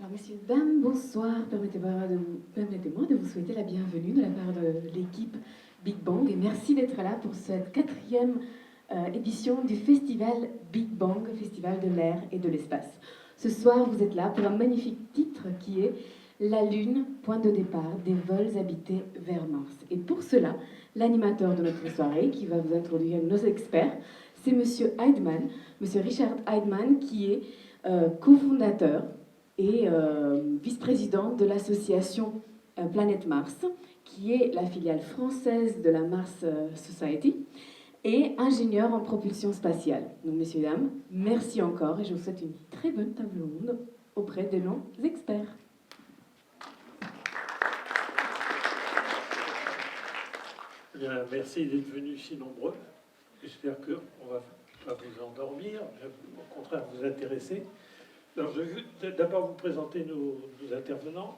Alors, messieurs, dames, bonsoir. Permettez-moi de vous souhaiter la bienvenue de la part de l'équipe Big Bang et merci d'être là pour cette quatrième édition du festival Big Bang, festival de l'air et de l'espace. Ce soir, vous êtes là pour un magnifique titre qui est La Lune, point de départ des vols habités vers Mars. Et pour cela, l'animateur de notre soirée, qui va vous introduire nos experts, c'est Monsieur Heidmann, Monsieur Richard Heidmann, qui est cofondateur et vice-président de l'association Planète Mars, qui est la filiale française de la Mars Society, et ingénieur en propulsion spatiale. Donc, messieurs, dames, merci encore et je vous souhaite une très bonne table ronde auprès de nos experts. Bien, merci d'être venus si nombreux. J'espère qu'on va pas vous endormir, au contraire vous intéresser. Alors, je vais d'abord vous présenter nos intervenants.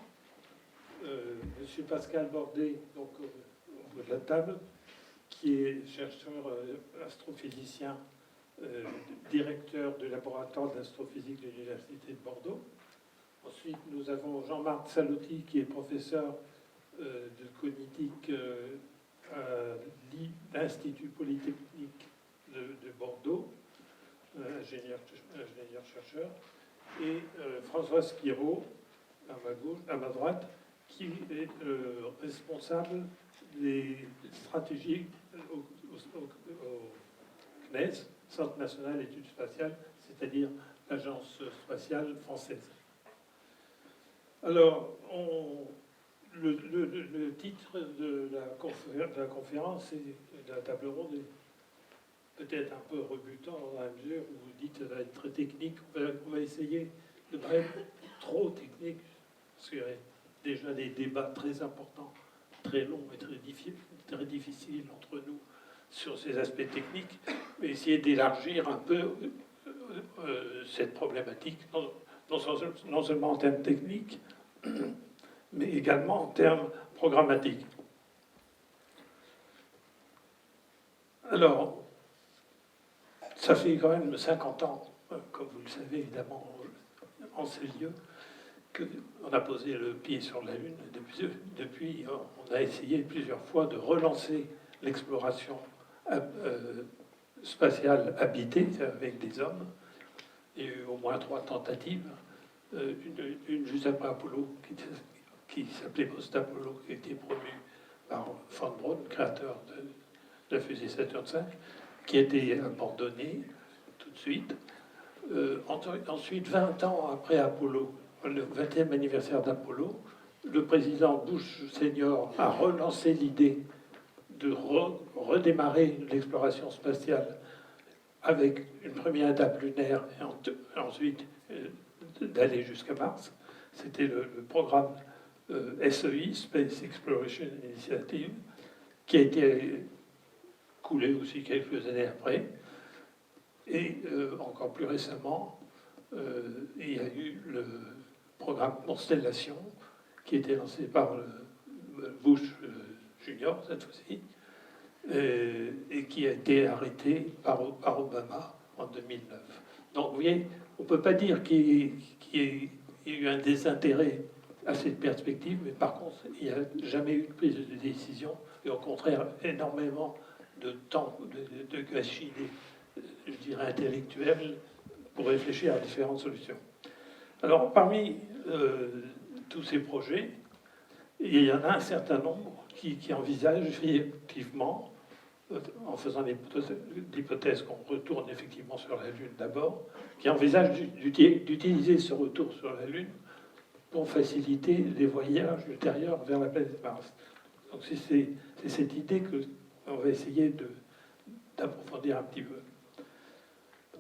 Monsieur Pascal Bordet, donc au bout de la table, qui est chercheur astrophysicien, directeur du laboratoire d'astrophysique de l'Université de Bordeaux. Ensuite, nous avons Jean-Marc Salotti, qui est professeur de cognitique à l'Institut Polytechnique de Bordeaux, ingénieur-chercheur, et François Spiro, à ma droite, qui est responsable des stratégies au CNES, Centre national d'études spatiales, c'est-à-dire l'Agence spatiale française. Alors, le titre de la conférence et de la table ronde est peut-être un peu rebutant dans la mesure où vous dites que ça va être très technique. On va essayer de ne pas être trop technique, parce qu'il y a déjà des débats très importants, très longs et très difficiles entre nous sur ces aspects techniques, mais essayer d'élargir un peu cette problématique, non seulement en termes techniques, mais également en termes programmatiques. Alors, ça fait quand même 50 ans, comme vous le savez évidemment, en ces lieux, qu'on a posé le pied sur la Lune. Depuis, on a essayé plusieurs fois de relancer l'exploration spatiale habitée avec des hommes. Il y a eu au moins 3 tentatives. Une juste après Apollo, qui s'appelait Post-Apollo, qui a été promu par von Braun, créateur de la fusée Saturn V, qui a été abandonnée tout de suite. Ensuite, 20 ans après Apollo, le 20e anniversaire d'Apollo, le président Bush senior a relancé l'idée de redémarrer l'exploration spatiale avec une première étape lunaire et ensuite d'aller jusqu'à Mars. C'était le programme SEI, Space Exploration Initiative, qui a été coulé aussi quelques années après. Et encore plus récemment, il y a eu le programme Constellation, qui a été lancé par Bush Junior, cette fois-ci, et qui a été arrêté par Obama en 2009. Donc, vous voyez, on ne peut pas dire qu'il y ait eu un désintérêt à cette perspective, mais par contre, il n'y a jamais eu de prise de décision, et au contraire, énormément de temps, de gâchis, je dirais, intellectuels, pour réfléchir à différentes solutions. Alors, parmi tous ces projets, il y en a un certain nombre qui envisagent effectivement, en faisant l'hypothèse qu'on retourne effectivement sur la Lune d'abord, qui envisagent d'utiliser ce retour sur la Lune pour faciliter les voyages ultérieurs vers la planète Mars. Donc c'est cette idée qu'on va essayer d'approfondir un petit peu.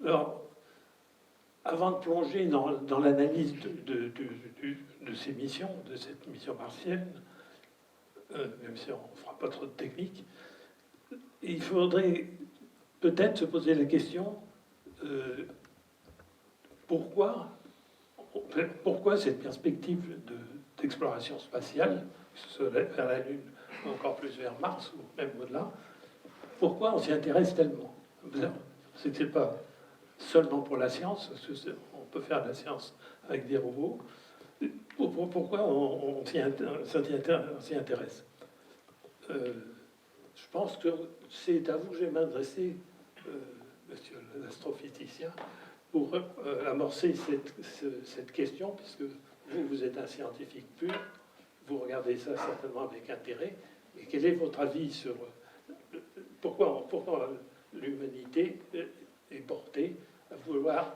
Alors, avant de plonger dans l'analyse de ces missions, de cette mission martienne, même si on ne fera pas trop de technique, il faudrait peut-être se poser la question pourquoi cette perspective d'exploration spatiale, que ce soit vers la Lune ou encore plus vers Mars ou même au-delà, pourquoi on s'y intéresse tellement? C'était pas seulement pour la science, parce qu'on peut faire de la science avec des robots, Pourquoi on s'y intéresse? Je pense que c'est à vous que je vais m'adresser, monsieur l'astrophysicien, pour amorcer cette question, puisque vous êtes un scientifique pur, vous regardez ça certainement avec intérêt. Et quel est votre avis sur pourquoi l'humanité est portée à vouloir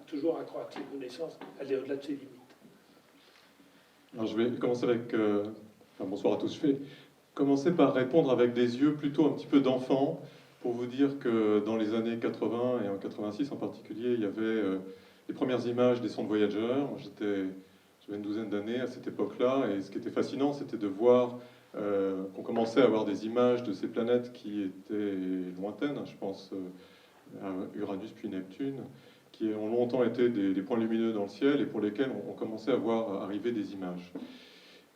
toujours accroître ses connaissances, aller au-delà de ses limites? Alors je vais commencer avec... bonsoir à tous. Je vais commencer par répondre avec des yeux plutôt un petit peu d'enfant, pour vous dire que dans les années 80 et en 86 en particulier, il y avait les premières images des sondes Voyager. J'avais une douzaine d'années à cette époque-là, et ce qui était fascinant, c'était de voir qu'on commençait à avoir des images de ces planètes qui étaient lointaines, je pense à Uranus puis Neptune, qui ont longtemps été des points lumineux dans le ciel et pour lesquels on commençait à voir arriver des images.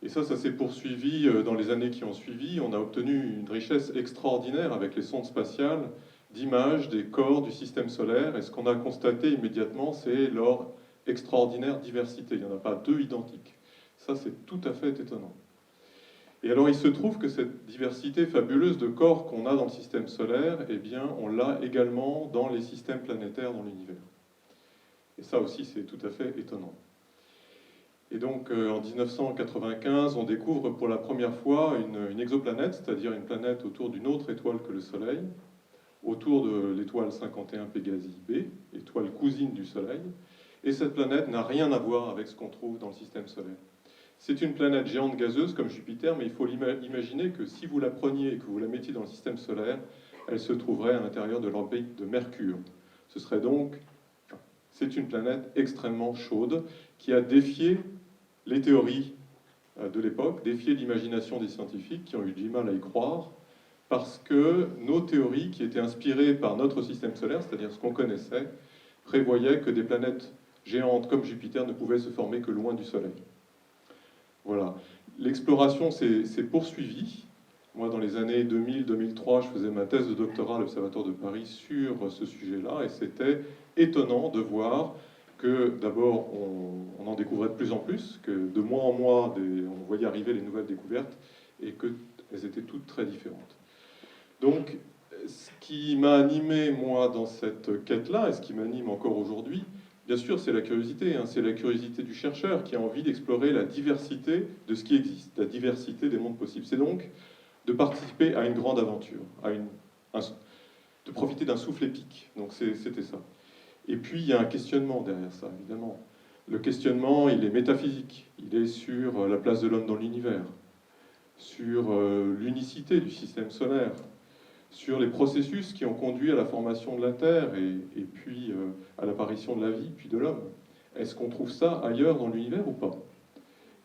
Et ça s'est poursuivi dans les années qui ont suivi. On a obtenu une richesse extraordinaire avec les sondes spatiales d'images des corps du système solaire. Et ce qu'on a constaté immédiatement, c'est leur extraordinaire diversité. Il n'y en a pas deux identiques. Ça, c'est tout à fait étonnant. Et alors, il se trouve que cette diversité fabuleuse de corps qu'on a dans le système solaire, eh bien, on l'a également dans les systèmes planétaires dans l'univers. Et ça aussi, c'est tout à fait étonnant. Et donc, en 1995, on découvre pour la première fois une exoplanète, c'est-à-dire une planète autour d'une autre étoile que le Soleil, autour de l'étoile 51 Pégasi B, étoile cousine du Soleil. Et cette planète n'a rien à voir avec ce qu'on trouve dans le système solaire. C'est une planète géante gazeuse comme Jupiter, mais il faut imaginer que si vous la preniez et que vous la mettiez dans le système solaire, elle se trouverait à l'intérieur de l'orbite de Mercure. Ce serait donc... C'est une planète extrêmement chaude qui a défié les théories de l'époque, défié l'imagination des scientifiques qui ont eu du mal à y croire, parce que nos théories, qui étaient inspirées par notre système solaire, c'est-à-dire ce qu'on connaissait, prévoyaient que des planètes géantes comme Jupiter ne pouvaient se former que loin du Soleil. Voilà. L'exploration s'est poursuivie. Moi, dans les années 2000-2003, je faisais ma thèse de doctorat à l'Observatoire de Paris sur ce sujet-là, et c'était étonnant de voir que, d'abord, on en découvrait de plus en plus, que de mois en mois, on voyait arriver les nouvelles découvertes, et qu'elles étaient toutes très différentes. Donc, ce qui m'a animé, moi, dans cette quête-là, et ce qui m'anime encore aujourd'hui, bien sûr, c'est la curiosité. C'est la curiosité du chercheur qui a envie d'explorer la diversité de ce qui existe, la diversité des mondes possibles. C'est donc de participer à une grande aventure, de profiter d'un souffle épique. Donc c'était ça. Et puis il y a un questionnement derrière ça, évidemment. Le questionnement, il est métaphysique. Il est sur la place de l'homme dans l'univers, sur l'unicité du système solaire, sur les processus qui ont conduit à la formation de la Terre et puis à l'apparition de la vie, puis de l'homme. Est-ce qu'on trouve ça ailleurs dans l'univers ou pas?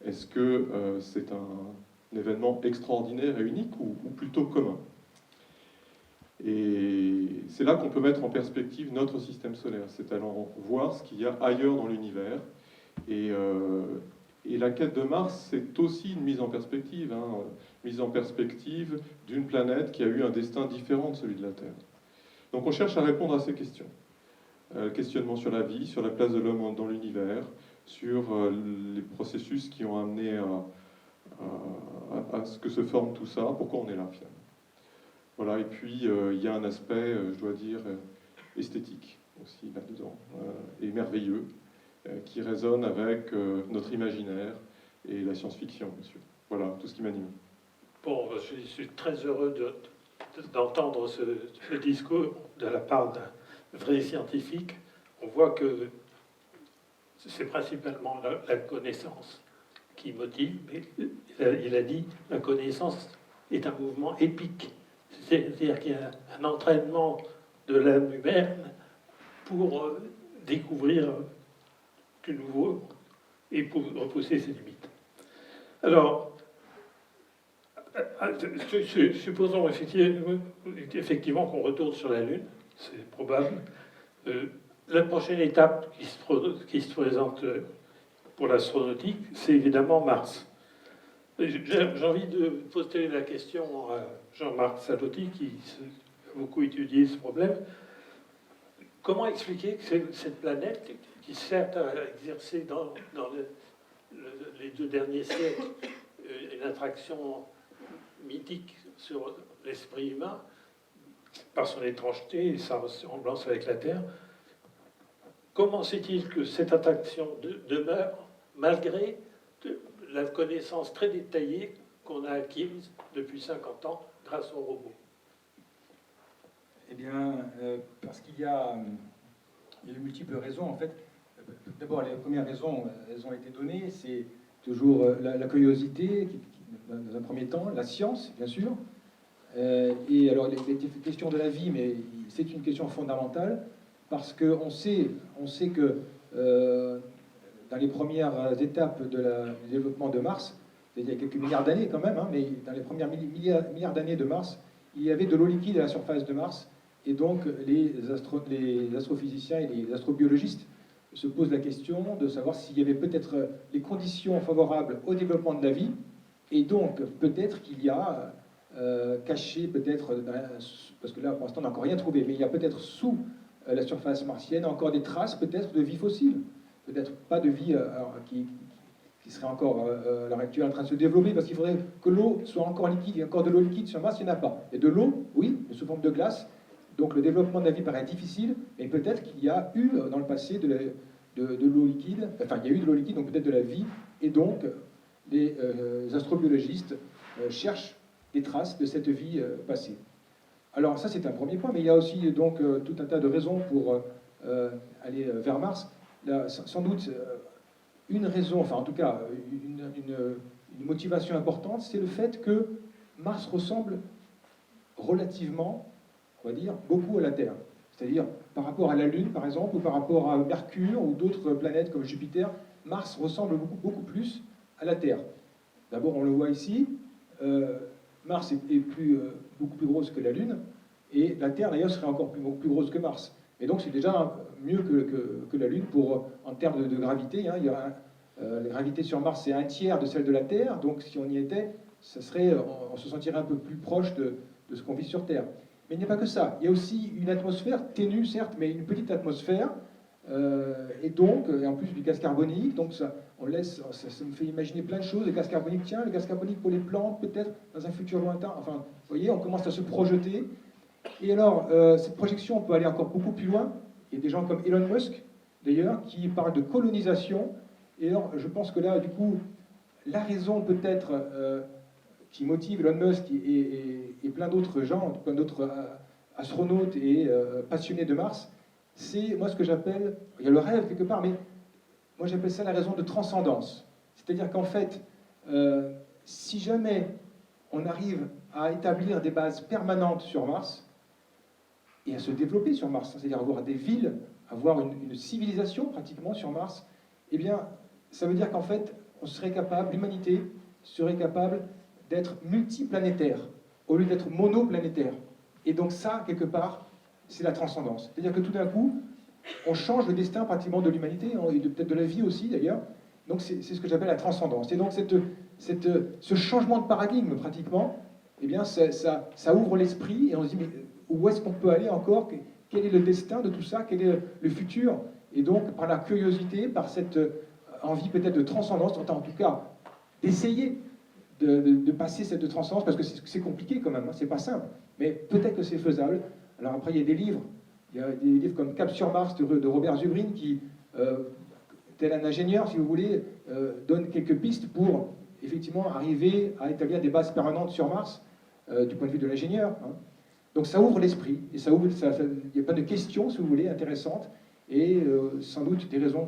Est-ce que c'est un événement extraordinaire et unique ou plutôt commun? Et c'est là qu'on peut mettre en perspective notre système solaire, c'est allant voir ce qu'il y a ailleurs dans l'univers. Et la quête de Mars, c'est aussi une mise en perspective, mise en perspective d'une planète qui a eu un destin différent de celui de la Terre. Donc on cherche à répondre à ces questions. Questionnement sur la vie, sur la place de l'homme dans l'univers, sur les processus qui ont amené à ce que se forme tout ça, pourquoi on est là finalement. Voilà, et puis il y a un aspect, je dois dire, esthétique aussi là-dedans, et merveilleux, qui résonne avec notre imaginaire et la science-fiction, bien sûr. Voilà, tout ce qui m'anime. Bon, je suis très heureux d'entendre ce discours de la part d'un vrai scientifique. On voit que c'est principalement la connaissance qui motive, mais il a dit la connaissance est un mouvement épique. C'est-à-dire qu'il y a un entraînement de l'âme humaine pour découvrir du nouveau et pour repousser ses limites. Alors, supposons effectivement qu'on retourne sur la Lune, c'est probable. La prochaine étape qui se présente pour l'astronautique, c'est évidemment Mars. J'ai envie de poser la question à Jean-Marc Salotti, qui a beaucoup étudié ce problème. Comment expliquer que cette planète, qui certes a exercé dans les 2 derniers siècles une attraction mythique sur l'esprit humain par son étrangeté et sa ressemblance avec la Terre. Comment se fait-il que cette attraction demeure malgré la connaissance très détaillée qu'on a acquise depuis 50 ans grâce aux robots? Eh bien, parce qu'il y a de multiples raisons, en fait. D'abord, les premières raisons, elles ont été données, c'est toujours la curiosité, dans un premier temps, la science, bien sûr. Et alors, les questions de la vie, mais c'est une question fondamentale, parce qu'on sait que dans les premières étapes du développement de Mars, il y a quelques milliards d'années quand même, hein, mais dans les premières milliards d'années de Mars, il y avait de l'eau liquide à la surface de Mars, et donc les astrophysiciens et les astrobiologistes se posent la question de savoir s'il y avait peut-être les conditions favorables au développement de la vie, et donc peut-être qu'il y a caché, peut-être, parce que là pour l'instant on n'a encore rien trouvé, mais il y a peut-être sous la surface martienne encore des traces peut-être de vie fossile, peut-être pas de vie qui serait encore à l'heure actuelle en train de se développer, parce qu'il faudrait que l'eau soit encore liquide. Il y a encore de l'eau liquide sur Mars, il n'y en a pas. Et de l'eau, oui, mais sous forme de glace. Donc le développement de la vie paraît difficile, mais peut-être qu'il y a eu dans le passé de l'eau liquide, enfin il y a eu de l'eau liquide, donc peut-être de la vie, et donc les astrobiologistes cherchent des traces de cette vie passée. Alors ça c'est un premier point, mais il y a aussi donc tout un tas de raisons pour aller vers Mars. Là, sans doute une raison, enfin en tout cas une motivation importante, c'est le fait que Mars ressemble relativement, on va dire, beaucoup à la Terre. C'est-à-dire par rapport à la Lune par exemple, ou par rapport à Mercure ou d'autres planètes comme Jupiter, Mars ressemble beaucoup plus à la Terre. D'abord on le voit ici, Mars est beaucoup plus grosse que la Lune, et la Terre d'ailleurs serait encore plus grosse que Mars. Et donc c'est déjà mieux que la Lune en termes de gravité. Hein. Il y aura, la gravité sur Mars c'est 1/3 de celle de la Terre, donc si on y était, on se sentirait un peu plus proche de ce qu'on vit sur Terre. Mais il n'y a pas que ça. Il y a aussi une atmosphère ténue, certes, mais une petite atmosphère, et en plus du gaz carbonique. Donc ça me fait imaginer plein de choses. Le gaz carbonique, tiens, le gaz carbonique pour les plantes, peut-être dans un futur lointain. Enfin, vous voyez, on commence à se projeter. Et alors, cette projection, on peut aller encore beaucoup plus loin. Il y a des gens comme Elon Musk, d'ailleurs, qui parlent de colonisation. Et alors, je pense que là, du coup, la raison peut-être qui motive Elon Musk et plein d'autres gens, plein d'autres astronautes et passionnés de Mars, c'est moi ce que j'appelle, il y a le rêve quelque part, mais moi j'appelle ça la raison de transcendance. C'est-à-dire qu'en fait, si jamais on arrive à établir des bases permanentes sur Mars, et à se développer sur Mars, c'est-à-dire avoir des villes, avoir une civilisation pratiquement sur Mars, eh bien, ça veut dire qu'en fait, l'humanité serait capable d'être multiplanétaire, au lieu d'être monoplanétaire. Et donc ça, quelque part, c'est la transcendance. C'est-à-dire que tout d'un coup, on change le destin pratiquement de l'humanité, et peut-être de la vie aussi d'ailleurs. Donc c'est ce que j'appelle la transcendance. Et donc ce changement de paradigme, pratiquement, eh bien, ça ouvre l'esprit, et on se dit, mais où est-ce qu'on peut aller encore? Quel est le destin de tout ça? Quel est le futur? Et donc, par la curiosité, par cette envie peut-être de transcendance, en tout cas, d'essayer de passer cette transcendance, parce que c'est compliqué quand même, hein, c'est pas simple, mais peut-être que c'est faisable. Alors après, il y a des livres comme Cap sur Mars de Robert Zubrin qui, tel un ingénieur, si vous voulez, donne quelques pistes pour effectivement arriver à établir des bases permanentes sur Mars, du point de vue de l'ingénieur. Hein. Donc ça ouvre l'esprit, et il y a plein de questions, si vous voulez, intéressantes, et sans doute des raisons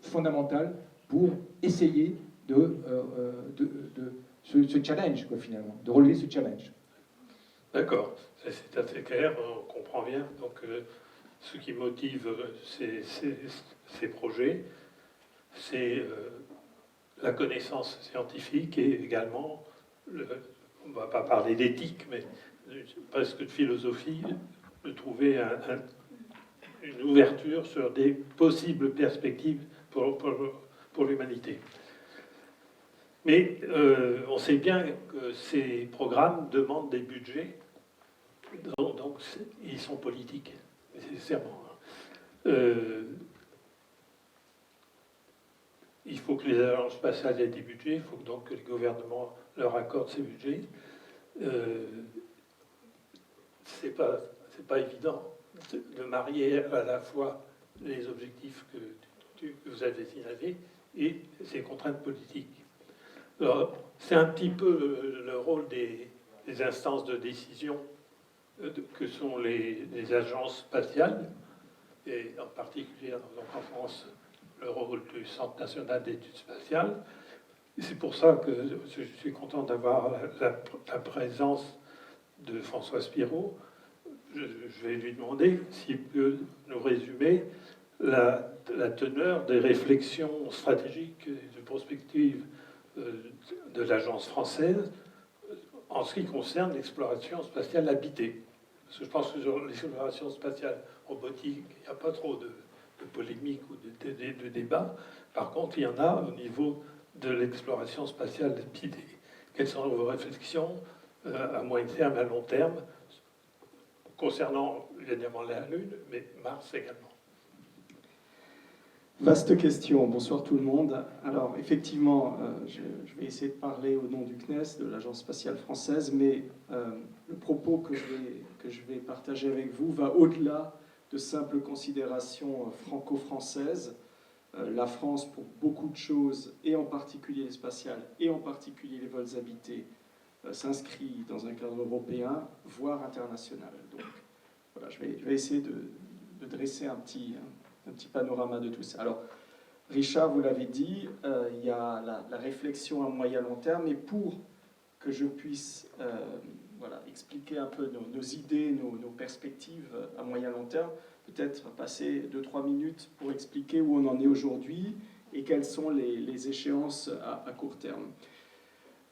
fondamentales pour essayer ce challenge, quoi, finalement, de relever ce challenge. D'accord, c'est assez clair, on comprend bien. Donc, ce qui motive ces projets, c'est la connaissance scientifique et également, on ne va pas parler d'éthique, mais presque de philosophie, de trouver une ouverture sur des possibles perspectives pour l'humanité. Mais on sait bien que ces programmes demandent des budgets, donc ils sont politiques, nécessairement. Il faut que les agences spatiales aient des budgets, il faut donc que les gouvernements leur accordent ces budgets. C'est pas évident de marier à la fois les objectifs que vous avez signalés et ces contraintes politiques. Alors, c'est un petit peu le rôle des instances de décision que sont les agences spatiales, et en particulier donc en France, le rôle du Centre national d'études spatiales. Et c'est pour ça que je suis content d'avoir la présence de François Spiro. Je vais lui demander s'il peut nous résumer la teneur des réflexions stratégiques et de prospective de l'agence française en ce qui concerne l'exploration spatiale habitée. Parce que je pense que sur l'exploration spatiale robotique, il n'y a pas trop de polémique ou de débat. Par contre, il y en a au niveau de l'exploration spatiale habitée. Quelles sont vos réflexions à moyen terme et à long terme concernant évidemment la Lune, mais Mars également? Vaste question. Bonsoir tout le monde. Alors effectivement, je vais essayer de parler au nom du CNES, de l'Agence spatiale française, mais le propos que je vais partager avec vous va au-delà de simples considérations franco-françaises. La France, pour beaucoup de choses, et en particulier les spatiales, et en particulier les vols habités, s'inscrit dans un cadre européen, voire international. Donc voilà, je vais essayer de dresser un petit panorama de tout ça. Alors, Richard, vous l'avez dit, il y a la réflexion à moyen long terme, et pour que je puisse expliquer un peu nos idées, nos perspectives à moyen long terme, peut-être passer 2-3 minutes pour expliquer où on en est aujourd'hui et quelles sont les échéances à court terme.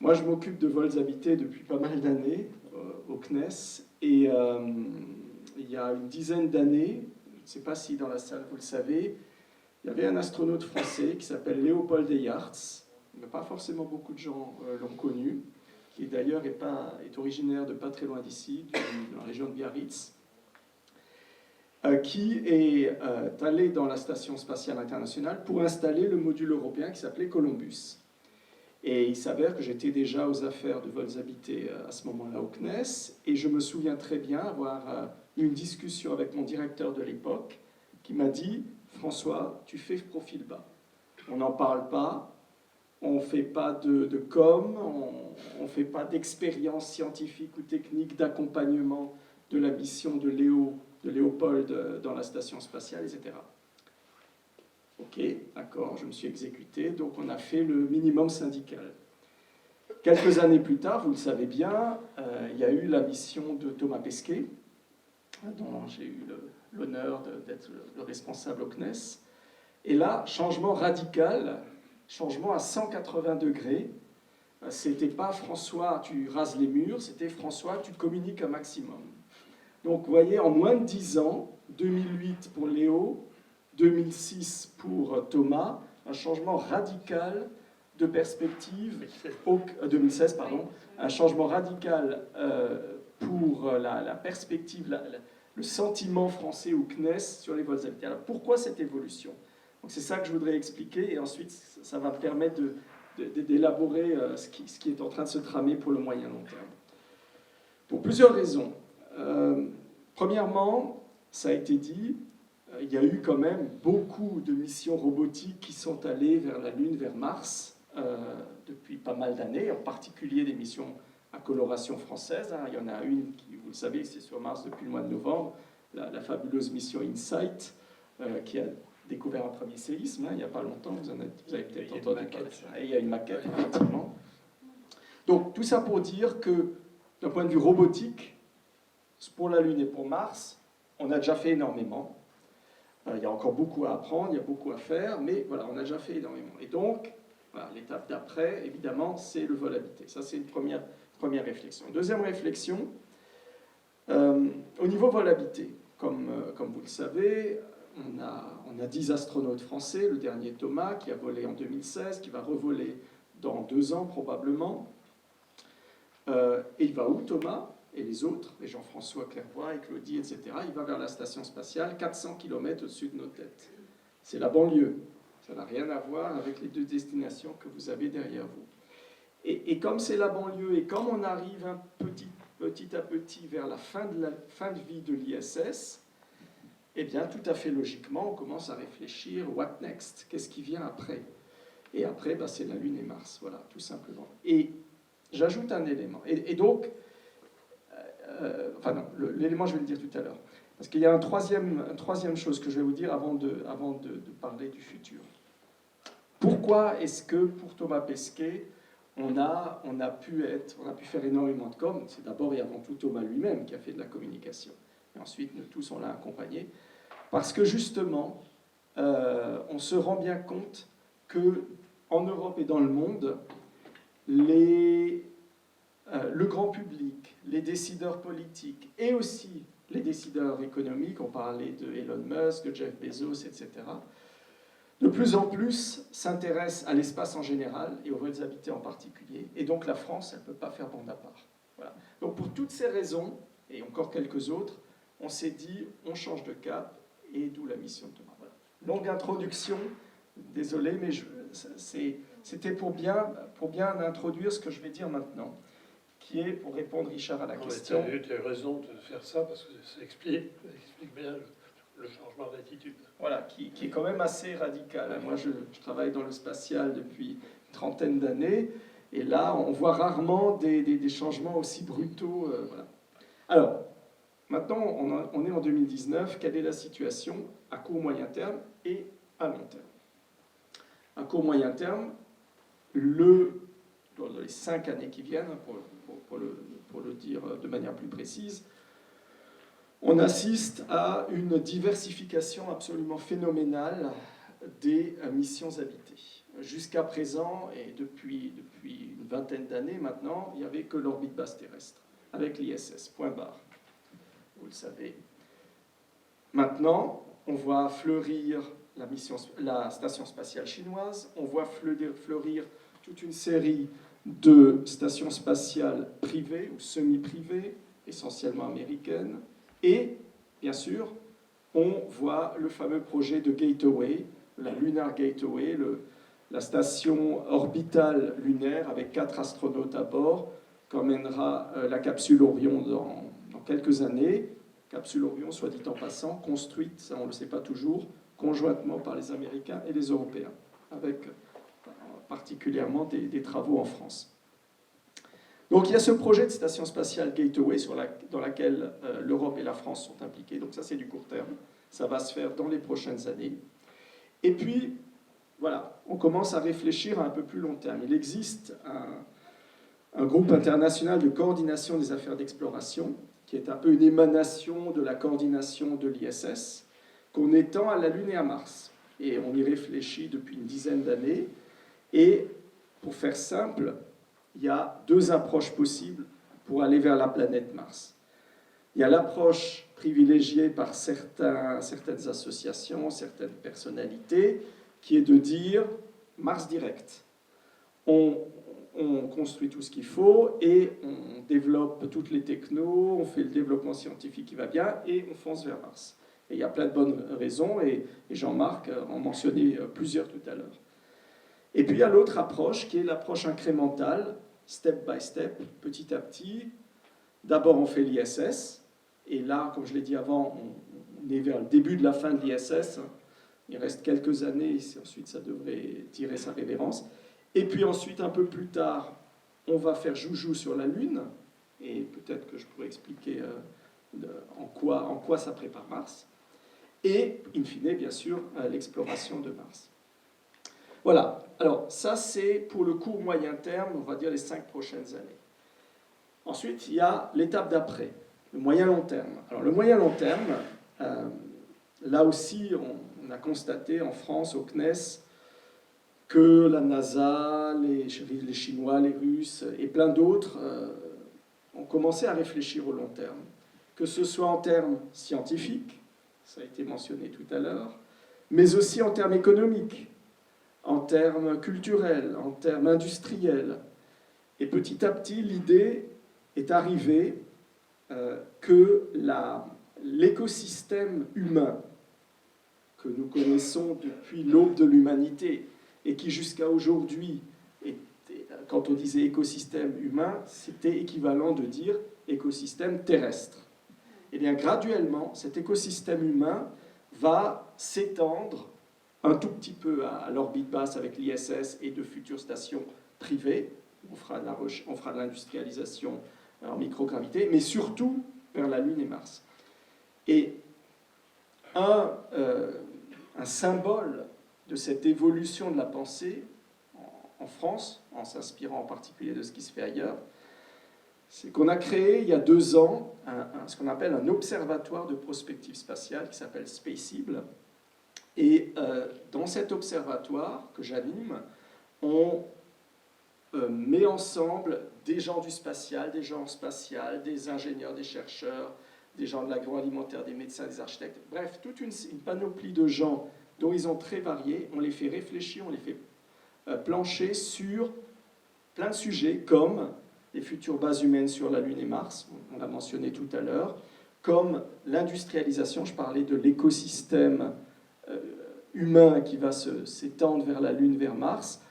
Moi, je m'occupe de vols habités depuis pas mal d'années au CNES, et il y a une dizaine d'années, je ne sais pas si dans la salle vous le savez, il y avait un astronaute français qui s'appelle Léopold Eyarts, mais pas forcément beaucoup de gens l'ont connu, qui d'ailleurs est originaire de pas très loin d'ici, de la région de Biarritz, qui est allé dans la Station spatiale internationale pour installer le module européen qui s'appelait Columbus. Et il s'avère que j'étais déjà aux affaires de vols habités à ce moment-là au CNES, et je me souviens très bien avoir eu une discussion avec mon directeur de l'époque, qui m'a dit « François, tu fais profil bas. On n'en parle pas, on ne fait pas de com, on ne fait pas d'expérience scientifique ou technique d'accompagnement de la mission de Léopold dans la station spatiale, etc. » Ok, d'accord, je me suis exécuté, donc on a fait le minimum syndical. Quelques années plus tard, vous le savez bien, il y a eu la mission de Thomas Pesquet, dont j'ai eu l'honneur d'être le responsable au CNES. Et là, changement radical, changement à 180 degrés. C'était pas François, tu rases les murs, c'était François, tu communiques un maximum. Donc vous voyez, en moins de 10 ans, 2008 pour Léo, 2006 pour Thomas, un changement radical de perspective, 2016 pardon, un changement radical pour la perspective, le sentiment français au CNES sur les vols habités. Alors pourquoi cette évolution? Donc c'est ça que je voudrais expliquer, et ensuite ça va me permettre d'élaborer ce qui est en train de se tramer pour le moyen long terme. Pour plusieurs raisons. Premièrement, ça a été dit, il y a eu quand même beaucoup de missions robotiques qui sont allées vers la Lune, vers Mars, depuis pas mal d'années, en particulier des missions à coloration française. Il y en a une qui, vous le savez, c'est sur Mars depuis le mois de novembre, la fabuleuse mission InSight, qui a découvert un premier séisme, il n'y a pas longtemps, vous avez peut-être entendu parler de ça. Et il y a une maquette, effectivement. Donc, tout ça pour dire que, d'un point de vue robotique, pour la Lune et pour Mars, on a déjà fait énormément. Il y a encore beaucoup à apprendre, il y a beaucoup à faire, mais voilà, on a déjà fait énormément. Et donc, voilà, l'étape d'après, évidemment, c'est le vol habité. Ça, c'est une première réflexion. Deuxième réflexion, au niveau vol habité, comme vous le savez, on a 10 astronautes français, le dernier Thomas, qui a volé en 2016, qui va revoler dans 2 ans probablement. Et il va où, Thomas? Et les autres, et Jean-François Clairvoy, et Claudie, etc., il va vers la station spatiale, 400 km au-dessus de nos têtes. C'est la banlieue. Ça n'a rien à voir avec les deux destinations que vous avez derrière vous. Et comme c'est la banlieue, et comme on arrive petit à petit vers la fin de vie de l'ISS, eh bien, tout à fait logiquement, on commence à réfléchir, what next? Qu'est-ce qui vient après? Et après, bah, c'est la Lune et Mars, voilà, tout simplement. Et j'ajoute un élément. Et donc, enfin non, l'élément, je vais le dire tout à l'heure. Parce qu'il y a une troisième chose que je vais vous dire avant de parler du futur. Pourquoi est-ce que, pour Thomas Pesquet, on a pu faire énormément de com'? C'est d'abord et avant tout Thomas lui-même qui a fait de la communication. Et ensuite, nous tous, on l'a accompagné. Parce que justement, on se rend bien compte qu'en Europe et dans le monde, le grand public, les décideurs politiques et aussi les décideurs économiques, on parlait de Elon Musk, de Jeff Bezos, etc., de plus en plus s'intéressent à l'espace en général et aux vols habités en particulier. Et donc la France, elle ne peut pas faire bande à part. Voilà. Donc pour toutes ces raisons, et encore quelques autres, on s'est dit, on change de cap, et d'où la mission de Thomas. Voilà. Longue introduction, désolé, mais c'était pour bien introduire ce que je vais dire maintenant, qui est, pour répondre, Richard, à la question... Tu as raison de faire ça, parce que ça explique bien le changement d'attitude. Voilà, qui est quand même assez radical. Moi, je travaille dans le spatial depuis une trentaine d'années, et là, on voit rarement des changements aussi brutaux. Voilà. Alors, maintenant, on est en 2019. Quelle est la situation à court, moyen terme et à long terme? À court, moyen terme, dans les 5 années qui viennent, pour le dire de manière plus précise, on assiste à une diversification absolument phénoménale des missions habitées. Jusqu'à présent, et depuis une vingtaine d'années maintenant, il n'y avait que l'orbite basse terrestre, avec l'ISS, point barre. Vous le savez. Maintenant, on voit fleurir la station spatiale chinoise, on voit fleurir toute une série de stations spatiales privées ou semi-privées, essentiellement américaines, et, bien sûr, on voit le fameux projet de Gateway, la Lunar Gateway, la station orbitale lunaire avec 4 astronautes à bord, qu'emmènera la capsule Orion dans quelques années. Capsule Orion, soit dit en passant, construite, ça on ne le sait pas toujours, conjointement par les Américains et les Européens, avec particulièrement des travaux en France. Donc il y a ce projet de station spatiale Gateway dans laquelle l'Europe et la France sont impliquées. Donc ça c'est du court terme, ça va se faire dans les prochaines années. Et puis voilà, on commence à réfléchir à un peu plus long terme. Il existe un groupe international de coordination des affaires d'exploration qui est un peu une émanation de la coordination de l'ISS, qu'on étend à la Lune et à Mars. Et on y réfléchit depuis une dizaine d'années. Et pour faire simple, il y a 2 approches possibles pour aller vers la planète Mars. Il y a l'approche privilégiée par certaines associations, certaines personnalités, qui est de dire Mars direct. On construit tout ce qu'il faut et on développe toutes les technos, on fait le développement scientifique qui va bien et on fonce vers Mars. Et il y a plein de bonnes raisons et Jean-Marc en mentionnait plusieurs tout à l'heure. Et puis il y a l'autre approche qui est l'approche incrémentale, step by step, petit à petit. D'abord on fait l'ISS, et là, comme je l'ai dit avant, on est vers le début de la fin de l'ISS. Il reste quelques années, et ensuite ça devrait tirer sa révérence. Et puis ensuite, un peu plus tard, on va faire joujou sur la Lune, et peut-être que je pourrais expliquer en quoi ça prépare Mars. Et, in fine, bien sûr, l'exploration de Mars. Voilà, alors ça c'est pour le court moyen terme, on va dire les 5 prochaines années. Ensuite, il y a l'étape d'après, le moyen long terme. Alors le moyen long terme, là aussi on a constaté en France, au CNES, que la NASA, les Chinois, les Russes et plein d'autres ont commencé à réfléchir au long terme. Que ce soit en termes scientifiques, ça a été mentionné tout à l'heure, mais aussi en termes économiques, en termes culturels, en termes industriels. Et petit à petit, l'idée est arrivée que l'écosystème humain que nous connaissons depuis l'aube de l'humanité et qui jusqu'à aujourd'hui, quand on disait écosystème humain, c'était équivalent de dire écosystème terrestre. Et bien graduellement, cet écosystème humain va s'étendre un tout petit peu à l'orbite basse avec l'ISS et de futures stations privées. On fera de l'industrialisation en microgravité, mais surtout vers la Lune et Mars. Et un symbole de cette évolution de la pensée en France, en s'inspirant en particulier de ce qui se fait ailleurs, c'est qu'on a créé il y a 2 ans ce qu'on appelle un observatoire de prospective spatiale qui s'appelle Spaceable. Et dans cet observatoire que j'anime, on met ensemble des gens du spatial, des gens spatiales, des ingénieurs, des chercheurs, des gens de l'agroalimentaire, des médecins, des architectes, bref, toute une panoplie de gens d'horizons très variés. On les fait réfléchir, on les fait plancher sur plein de sujets comme les futures bases humaines sur la Lune et Mars, on l'a mentionné tout à l'heure, comme l'industrialisation, je parlais de l'écosystème humain qui va s'étendre vers la Lune, vers Mars.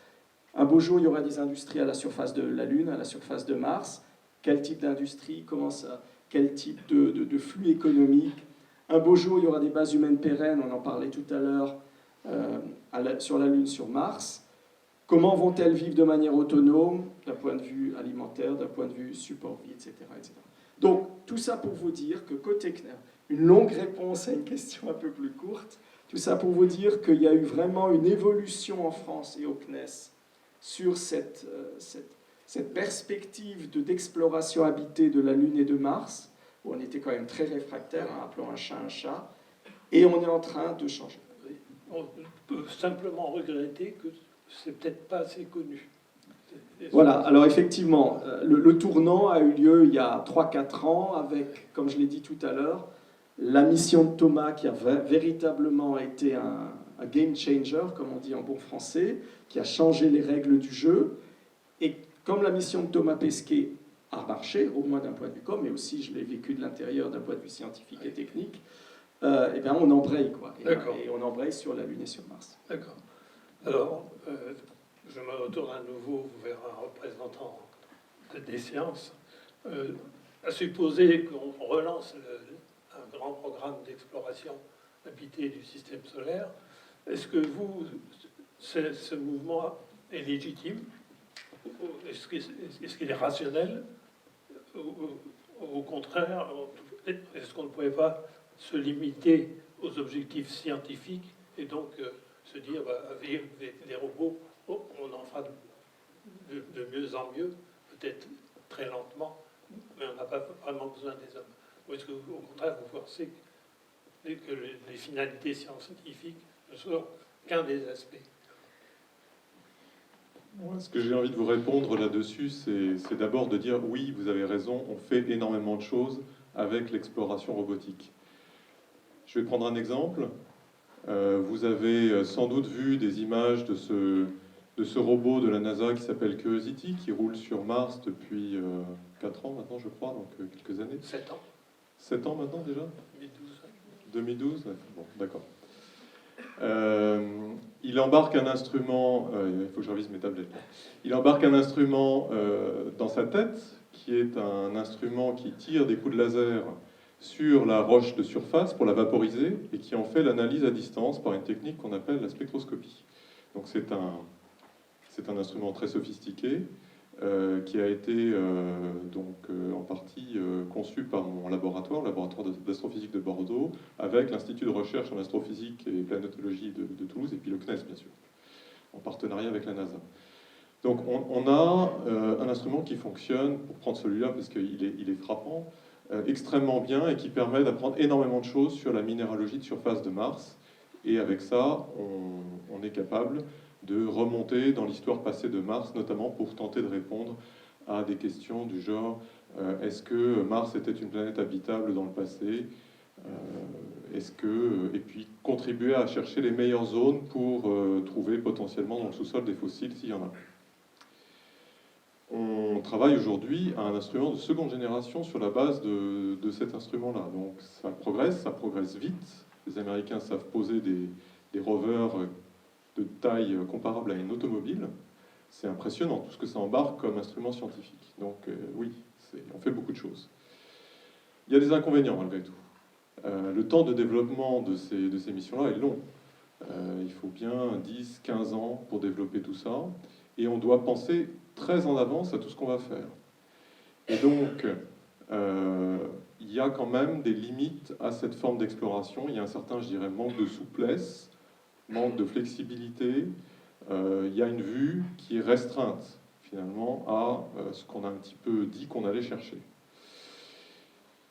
Un beau jour, il y aura des industries à la surface de la Lune, à la surface de Mars. Quel type d'industrie, quel type de flux économique. Un beau jour, il y aura des bases humaines pérennes, on en parlait tout à l'heure, sur la Lune, sur Mars. Comment vont-elles vivre de manière autonome, d'un point de vue alimentaire, d'un point de vue support vie, etc., etc. Donc, tout ça pour vous dire que côté CNES, une longue réponse à une question un peu plus courte, tout ça pour vous dire qu'il y a eu vraiment une évolution en France et au CNES sur cette perspective d'exploration habitée de la Lune et de Mars, où on était quand même très réfractaire, appelons un chat, et on est en train de changer. On peut simplement regretter que c'est peut-être pas assez connu. Voilà, alors effectivement, le tournant a eu lieu il y a 3-4 ans avec, comme je l'ai dit tout à l'heure, la mission de Thomas qui a véritablement été un game changer, comme on dit en bon français, qui a changé les règles du jeu. Et comme la mission de Thomas Pesquet a marché, au moins d'un point de vue com, mais aussi je l'ai vécu de l'intérieur d'un point de vue scientifique et technique, eh bien on embraye, quoi. Et on embraye sur la Lune et sur Mars. D'accord. Alors, je me retourne à nouveau vers un représentant des sciences. À supposer qu'on relance un grand programme d'exploration habitée du système solaire, est-ce que ce mouvement est légitime? Est-ce qu'il est rationnel? Au contraire, est-ce qu'on ne pourrait pas se limiter aux objectifs scientifiques et donc se dire, avec les robots, on en fera de mieux en mieux, peut-être très lentement, mais on n'a pas vraiment besoin des hommes? Ou est-ce qu'au contraire, vous pensez que les finalités scientifiques ne sont qu'un des aspects? Moi, ce que j'ai envie de vous répondre là-dessus, c'est d'abord de dire oui, vous avez raison, on fait énormément de choses avec l'exploration robotique. Je vais prendre un exemple. Vous avez sans doute vu des images de ce robot de la NASA qui s'appelle Curiosity, qui roule sur Mars depuis 4 ans maintenant, je crois, donc quelques années. 7 ans. 7 ans maintenant déjà? 2012. 2012? Bon, d'accord. Il embarque un instrument, il faut que je révise mes tablettes. Il embarque un instrument dans sa tête, qui est un instrument qui tire des coups de laser sur la roche de surface pour la vaporiser et qui en fait l'analyse à distance par une technique qu'on appelle la spectroscopie. Donc c'est un instrument très sophistiqué qui a été en partie conçu par mon laboratoire, le laboratoire d'astrophysique de Bordeaux, avec l'Institut de recherche en astrophysique et planétologie de Toulouse, et puis le CNES, bien sûr, en partenariat avec la NASA. Donc on a un instrument qui fonctionne, pour prendre celui-là, parce qu'il est frappant, extrêmement bien, et qui permet d'apprendre énormément de choses sur la minéralogie de surface de Mars. Et avec ça, on est capable de remonter dans l'histoire passée de Mars, notamment pour tenter de répondre à des questions du genre est-ce que Mars était une planète habitable dans le passé, et puis contribuer à chercher les meilleures zones pour trouver potentiellement dans le sous-sol des fossiles s'il y en a. On travaille aujourd'hui à un instrument de seconde génération sur la base de cet instrument-là. Donc ça progresse vite. Les Américains savent poser des rovers de taille comparable à une automobile. C'est impressionnant tout ce que ça embarque comme instrument scientifique. Donc oui, on fait beaucoup de choses. Il y a des inconvénients malgré tout. Le temps de développement de ces missions-là est long. Il faut bien 10, 15 ans pour développer tout ça. Et on doit penser très en avance à tout ce qu'on va faire. Et donc, il y a quand même des limites à cette forme d'exploration. Il y a un certain, je dirais, manque de souplesse, manque de flexibilité. Il y a une vue qui est restreinte, finalement, à ce qu'on a un petit peu dit qu'on allait chercher.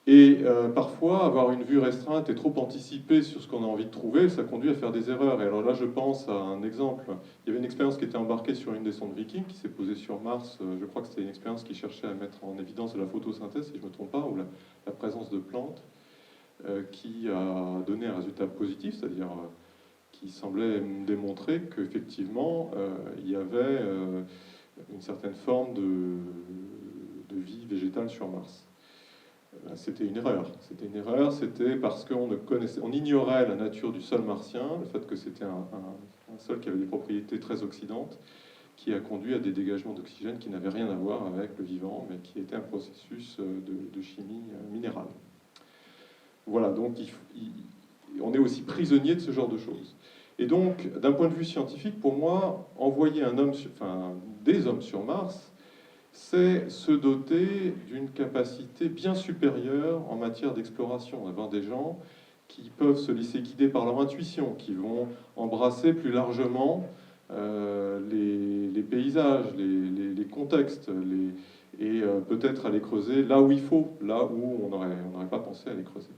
Et parfois, avoir une vue restreinte et trop anticipée sur ce qu'on a envie de trouver, ça conduit à faire des erreurs. Et alors là, je pense à un exemple. Il y avait une expérience qui était embarquée sur une des sondes Viking, qui s'est posée sur Mars. Je crois que c'était une expérience qui cherchait à mettre en évidence de la photosynthèse, si je ne me trompe pas, ou la présence de plantes, qui a donné un résultat positif, c'est-à-dire qui semblait démontrer qu'effectivement, il y avait une certaine forme de vie végétale sur Mars. C'était une erreur. C'était parce on ignorait la nature du sol martien, le fait que c'était un sol qui avait des propriétés très oxydantes, qui a conduit à des dégagements d'oxygène qui n'avaient rien à voir avec le vivant, mais qui était un processus de chimie minérale. Voilà, donc on est aussi prisonnier de ce genre de choses. Et donc, d'un point de vue scientifique, pour moi, envoyer des hommes sur Mars, c'est se doter d'une capacité bien supérieure en matière d'exploration, d'avoir des gens qui peuvent se laisser guider par leur intuition, qui vont embrasser plus largement les paysages, les contextes, et peut-être aller creuser là où il faut, là où on n'aurait pas pensé à les creuser.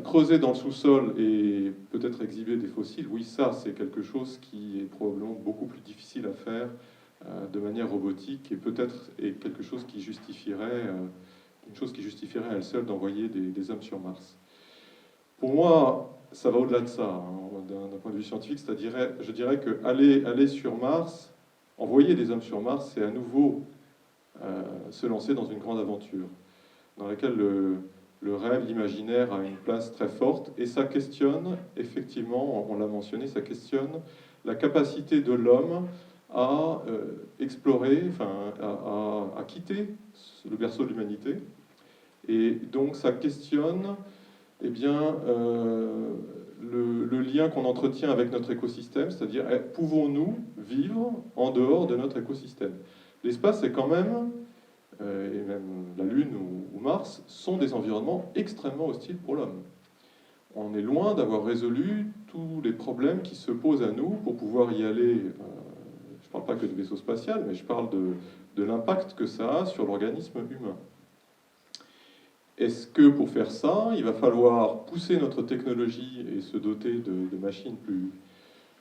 Creuser dans le sous-sol et peut-être exhiber des fossiles, oui, ça c'est quelque chose qui est probablement beaucoup plus difficile à faire de manière robotique, et peut-être quelque chose qui justifierait, à elle seule d'envoyer des hommes sur Mars. Pour moi, ça va au-delà de ça, hein, d'un point de vue scientifique, c'est-à-dire, je dirais que aller sur Mars, envoyer des hommes sur Mars, c'est à nouveau se lancer dans une grande aventure, dans laquelle le rêve, l'imaginaire a une place très forte, et ça questionne, effectivement, on l'a mentionné, ça questionne la capacité de l'homme à explorer, à quitter le berceau de l'humanité. Et donc ça questionne le lien qu'on entretient avec notre écosystème, c'est-à-dire pouvons-nous vivre en dehors de notre écosystème. L'espace est quand même, et même la Lune ou Mars, sont des environnements extrêmement hostiles pour l'homme. On est loin d'avoir résolu tous les problèmes qui se posent à nous pour pouvoir y aller. Je ne parle pas que de vaisseau spatial, mais je parle de l'impact que ça a sur l'organisme humain. Est-ce que pour faire ça, il va falloir pousser notre technologie et se doter de machines plus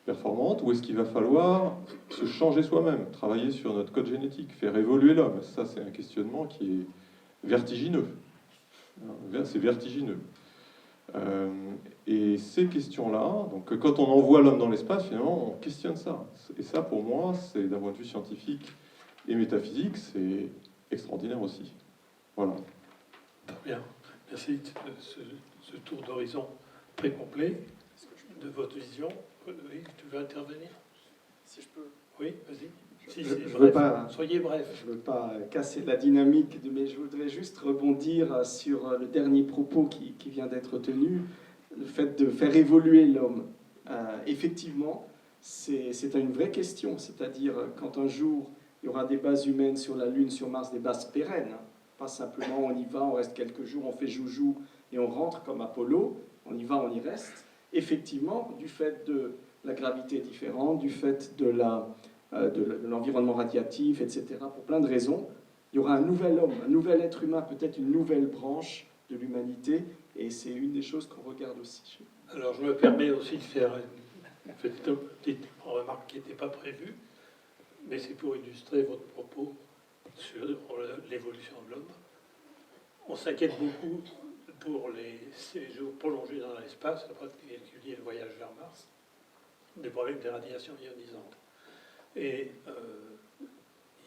performantes, ou est-ce qu'il va falloir se changer soi-même, travailler sur notre code génétique, faire évoluer l'homme? Ça, c'est un questionnement qui est vertigineux. C'est vertigineux. Et ces questions-là, donc quand on envoie l'homme dans l'espace, finalement, on questionne ça. Et ça, pour moi, c'est d'un point de vue scientifique et métaphysique, c'est extraordinaire aussi. Voilà. Très bien. Merci de ce tour d'horizon très complet de votre vision. Oui, tu veux intervenir? Si je peux. Oui, vas-y. Je veux pas, soyez bref. Je ne veux pas casser la dynamique, mais je voudrais juste rebondir sur le dernier propos qui vient d'être tenu, le fait de faire évoluer l'homme. Effectivement, c'est une vraie question, c'est-à-dire quand un jour il y aura des bases humaines sur la Lune, sur Mars, des bases pérennes, pas simplement on y va, on reste quelques jours, on fait joujou et on rentre comme Apollo, on y va, on y reste. Effectivement, du fait de la gravité différente, du fait de l'environnement radiatif, etc., pour plein de raisons, il y aura un nouvel homme, un nouvel être humain, peut-être une nouvelle branche de l'humanité, et c'est une des choses qu'on regarde aussi. Alors, je me permets aussi de faire une petite remarque qui n'était pas prévue, mais c'est pour illustrer votre propos sur l'évolution de l'homme. On s'inquiète beaucoup pour les séjours prolongés dans l'espace, en particulier le voyage vers Mars, des problèmes des radiations ionisantes. Et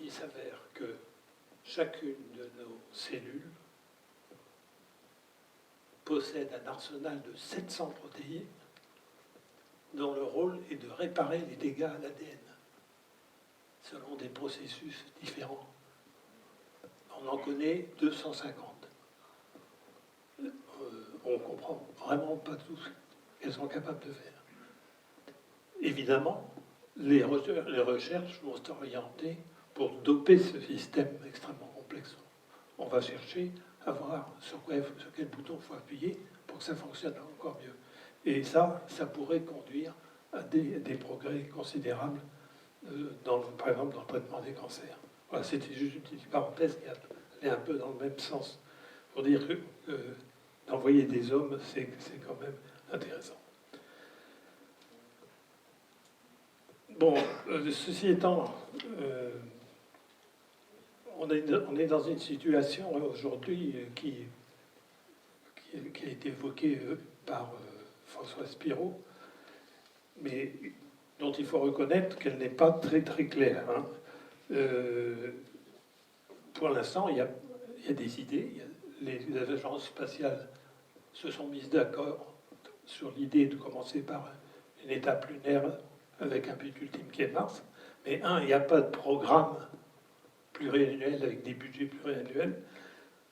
il s'avère que chacune de nos cellules possède un arsenal de 700 protéines dont le rôle est de réparer les dégâts à l'ADN selon des processus différents. On en connaît 250. On ne comprend vraiment pas tout ce qu'elles sont capables de faire. Évidemment, les recherches vont s'orienter pour doper ce système extrêmement complexe. On va chercher à voir sur quel bouton il faut appuyer pour que ça fonctionne encore mieux. Et ça pourrait conduire à des progrès considérables, par exemple dans le traitement des cancers. Voilà, c'était juste une petite parenthèse qui allait un peu dans le même sens, pour dire que d'envoyer des hommes, c'est quand même intéressant. Bon, ceci étant, on est dans une situation aujourd'hui qui a été évoquée par François Spiro, mais dont il faut reconnaître qu'elle n'est pas très très claire. Hein. Pour l'instant, il y a des idées. Les agences spatiales se sont mises d'accord sur l'idée de commencer par une étape lunaire avec un but ultime qui est Mars. Mais il n'y a pas de programme pluriannuel avec des budgets pluriannuels.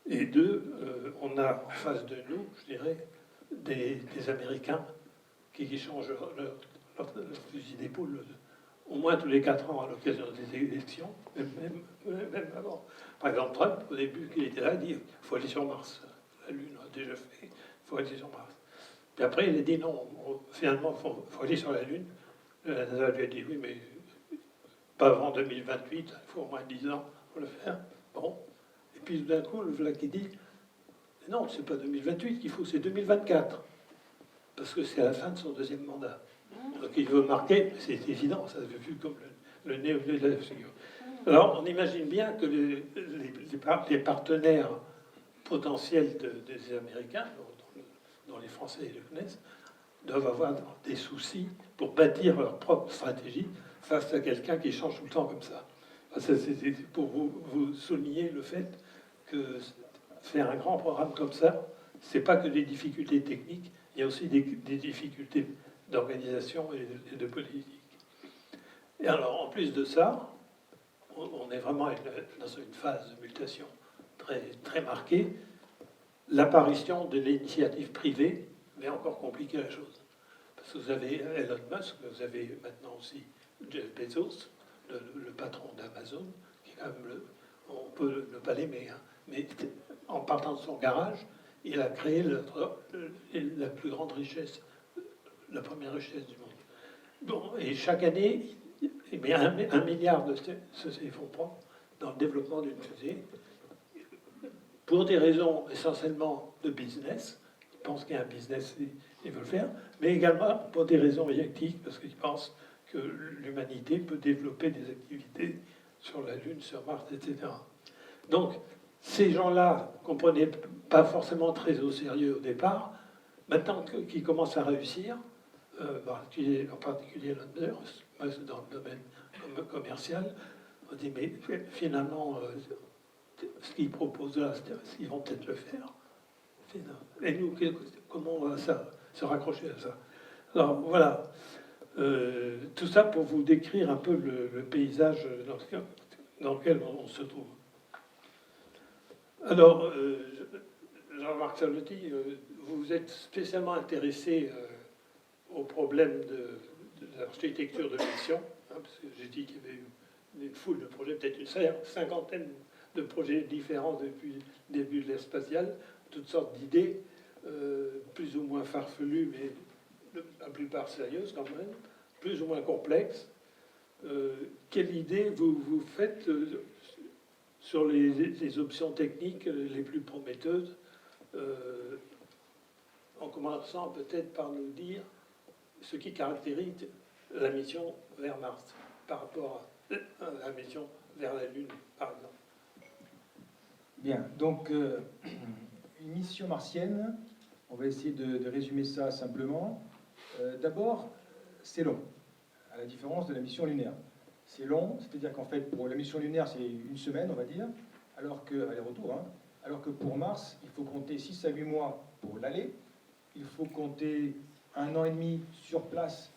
Et deux, on a en face de nous, je dirais, des Américains qui changent leur fusil d'épaule au moins tous les 4 ans à l'occasion des élections, même avant. Par exemple, Trump, au début, qui était là, il dit il faut aller sur Mars. La Lune a déjà fait, il faut aller sur Mars. Puis après, il a dit non, finalement, il faut aller sur la Lune. La NASA lui a dit oui, mais pas avant 2028, il faut au moins 10 ans pour le faire. Bon. Et puis d'un coup, le voilà qui dit non, c'est pas 2028 qu'il faut, c'est 2024. Parce que c'est à la fin de son deuxième mandat. Donc il veut marquer, c'est évident, ça s'est vu comme le nez au milieu de la figure. Alors on imagine bien que les partenaires potentiels des Américains, dont les Français le connaissent, doivent avoir des soucis pour bâtir leur propre stratégie face à quelqu'un qui change tout le temps comme ça. C'est pour vous souligner le fait que faire un grand programme comme ça, c'est pas que des difficultés techniques, il y a aussi des difficultés d'organisation et de politique. Et alors, en plus de ça, on est vraiment dans une phase de mutation très, très marquée. L'apparition de l'initiative privée va encore compliquer la chose. Parce que vous avez Elon Musk, vous avez maintenant aussi Jeff Bezos, le patron d'Amazon, qui est quand même on peut ne pas l'aimer, hein, mais en partant de son garage, il a créé la plus grande richesse, la première richesse du monde. Bon, et chaque année, il met 1 milliard de ces fonds propres dans le développement d'une fusée, pour des raisons essentiellement de business. Ils pensent qu'il y a un business, ils veulent le faire, mais également pour des raisons éthiques, parce qu'ils pensent que l'humanité peut développer des activités sur la Lune, sur Mars, etc. Donc, ces gens-là ne comprenaient pas forcément très au sérieux au départ. Maintenant qu'ils commencent à réussir, en particulier Elon Musk dans le domaine commercial, on dit mais finalement, ce qu'ils proposent là, ils vont peut-être le faire. Et nous, comment on va se raccrocher à ça? Alors voilà, tout ça pour vous décrire un peu le paysage dans lequel on se trouve. Alors, Jean-Marc Salotti, vous vous êtes spécialement intéressé au problème de l'architecture de mission, hein, parce que j'ai dit qu'il y avait une foule de projets, peut-être une cinquantaine de projets différents depuis le début de l'ère spatiale, toutes sortes d'idées, plus ou moins farfelues, mais la plupart sérieuses quand même, plus ou moins complexes. Quelle idée vous faites sur les options techniques les plus prometteuses, en commençant peut-être par nous dire ce qui caractérise la mission vers Mars par rapport à la mission vers la Lune, par exemple. Bien, donc une mission martienne, on va essayer de résumer ça simplement. D'abord, c'est long, à la différence de la mission lunaire. C'est long, c'est-à-dire qu'en fait, pour la mission lunaire, c'est 1 semaine, on va dire, alors que, aller-retour, hein, alors que pour Mars, il faut compter 6 à 8 mois pour l'aller. Il faut compter 1 an et demi sur place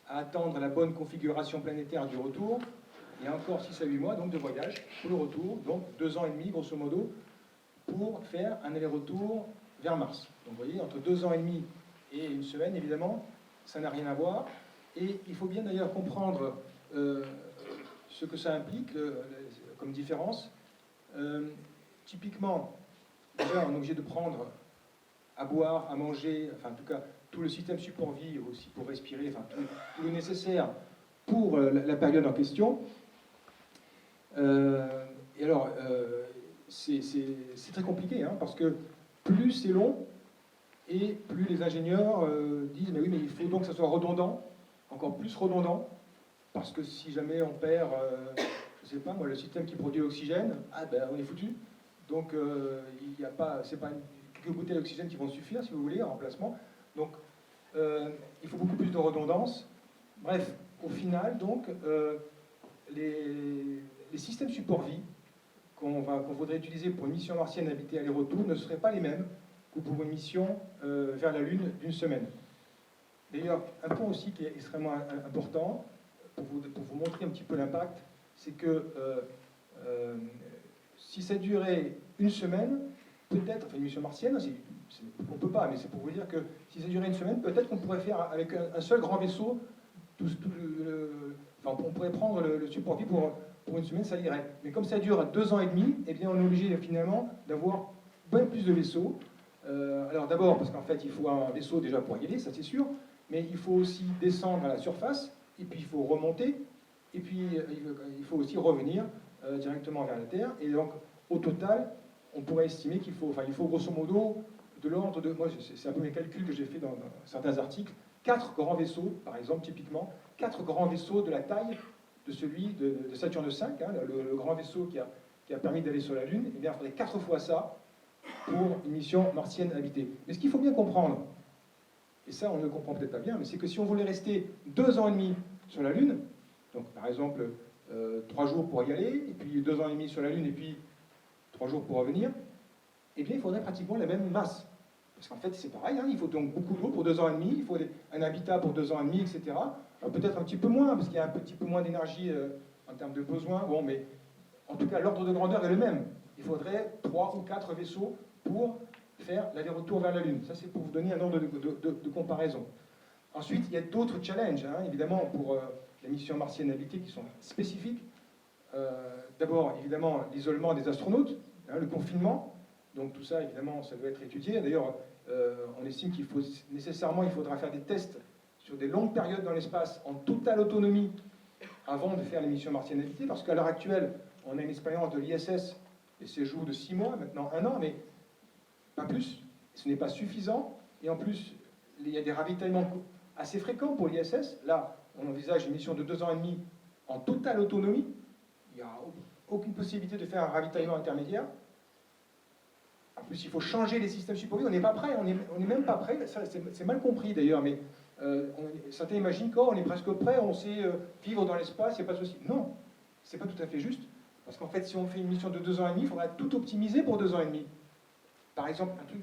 à attendre la bonne configuration planétaire du retour, et encore 6 à 8 mois donc, de voyage pour le retour, donc 2 ans et demi grosso modo, pour faire un aller-retour vers Mars. Donc vous voyez, entre 2 ans et demi et 1 semaine, évidemment, ça n'a rien à voir. Et il faut bien d'ailleurs comprendre ce que ça implique comme différence. Typiquement, déjà, on est obligé de prendre à boire, à manger, enfin en tout cas tout le système support vie aussi pour respirer, enfin tout le nécessaire pour la période en question. Et alors, c'est très compliqué, hein, parce que plus c'est long, et plus les ingénieurs disent, mais oui, mais il faut donc que ça soit redondant, encore plus redondant, parce que si jamais on perd, je sais pas moi, le système qui produit l'oxygène, ah ben on est foutu. Donc il n'y a pas, c'est pas quelques bouteilles d'oxygène qui vont suffire, si vous voulez, en remplacement. Donc il faut beaucoup plus de redondance. Bref, au final, donc, les systèmes support vie qu'on voudrait utiliser pour une mission martienne habitée aller-retour ne seraient pas les mêmes que pour une mission vers la Lune d'1 semaine. D'ailleurs, un point aussi qui est extrêmement important, pour vous montrer un petit peu l'impact, c'est que si ça durait 1 semaine, peut-être, enfin une mission martienne, on ne peut pas, mais c'est pour vous dire que si ça durait 1 semaine, peut-être qu'on pourrait faire avec un seul grand vaisseau, enfin, on pourrait prendre le support vie pour 1 semaine, ça irait. Mais comme ça dure 2 ans et demi, eh bien on est obligé finalement d'avoir bien plus de vaisseaux. Alors d'abord, parce qu'en fait, il faut un vaisseau déjà pour y aller, ça c'est sûr, mais il faut aussi descendre à la surface, et puis il faut remonter, et puis il faut aussi revenir directement vers la Terre. Et donc, au total, on pourrait estimer qu'il faut, il faut grosso modo de l'ordre de, moi c'est un peu mes calculs que j'ai fait dans certains articles, 4 grands vaisseaux, par exemple, typiquement, 4 grands vaisseaux de la taille de celui de Saturne V, hein, le grand vaisseau qui a permis d'aller sur la Lune, eh bien, il faudrait 4 fois ça pour une mission martienne habitée. Mais ce qu'il faut bien comprendre, et ça on ne le comprend peut-être pas bien, mais c'est que si on voulait rester 2 ans et demi sur la Lune, donc par exemple 3 jours pour y aller, et puis 2 ans et demi sur la Lune, et puis 3 jours pour revenir, eh bien il faudrait pratiquement la même masse. Parce qu'en fait c'est pareil, hein, il faut donc beaucoup d'eau pour 2 ans et demi, il faut un habitat pour 2 ans et demi, etc. Peut-être un petit peu moins, parce qu'il y a un petit peu moins d'énergie en termes de besoins, bon, mais en tout cas l'ordre de grandeur est le même. Il faudrait 3 ou 4 vaisseaux pour faire l'aller-retour vers la Lune. Ça, c'est pour vous donner un ordre de comparaison. Ensuite, il y a d'autres challenges, hein, évidemment, pour les missions martiennes habitées qui sont spécifiques. D'abord, évidemment, l'isolement des astronautes, hein, le confinement. Donc tout ça, évidemment, ça doit être étudié. D'ailleurs, on estime qu'il faut nécessairement, il faudra faire des tests sur des longues périodes dans l'espace en totale autonomie avant de faire les missions martiennes habitées, parce qu'à l'heure actuelle, on a une expérience de l'ISS, des séjours de 6 mois, maintenant 1 an, mais pas plus. Ce n'est pas suffisant. Et en plus, il y a des ravitaillements assez fréquents pour l'ISS. Là, on envisage une mission de 2 ans et demi en totale autonomie. Il n'y a aucune possibilité de faire un ravitaillement intermédiaire. En plus, il faut changer les systèmes support vie. On n'est pas prêt, on n'est même pas prêt. C'est mal compris d'ailleurs, mais certains imaginent qu'on est presque prêt, on sait vivre dans l'espace, il n'y a pas de souci. Non, c'est pas tout à fait juste. Parce qu'en fait, si on fait une mission de 2 ans et demi, il faudra tout optimiser pour 2 ans et demi. Par exemple, un truc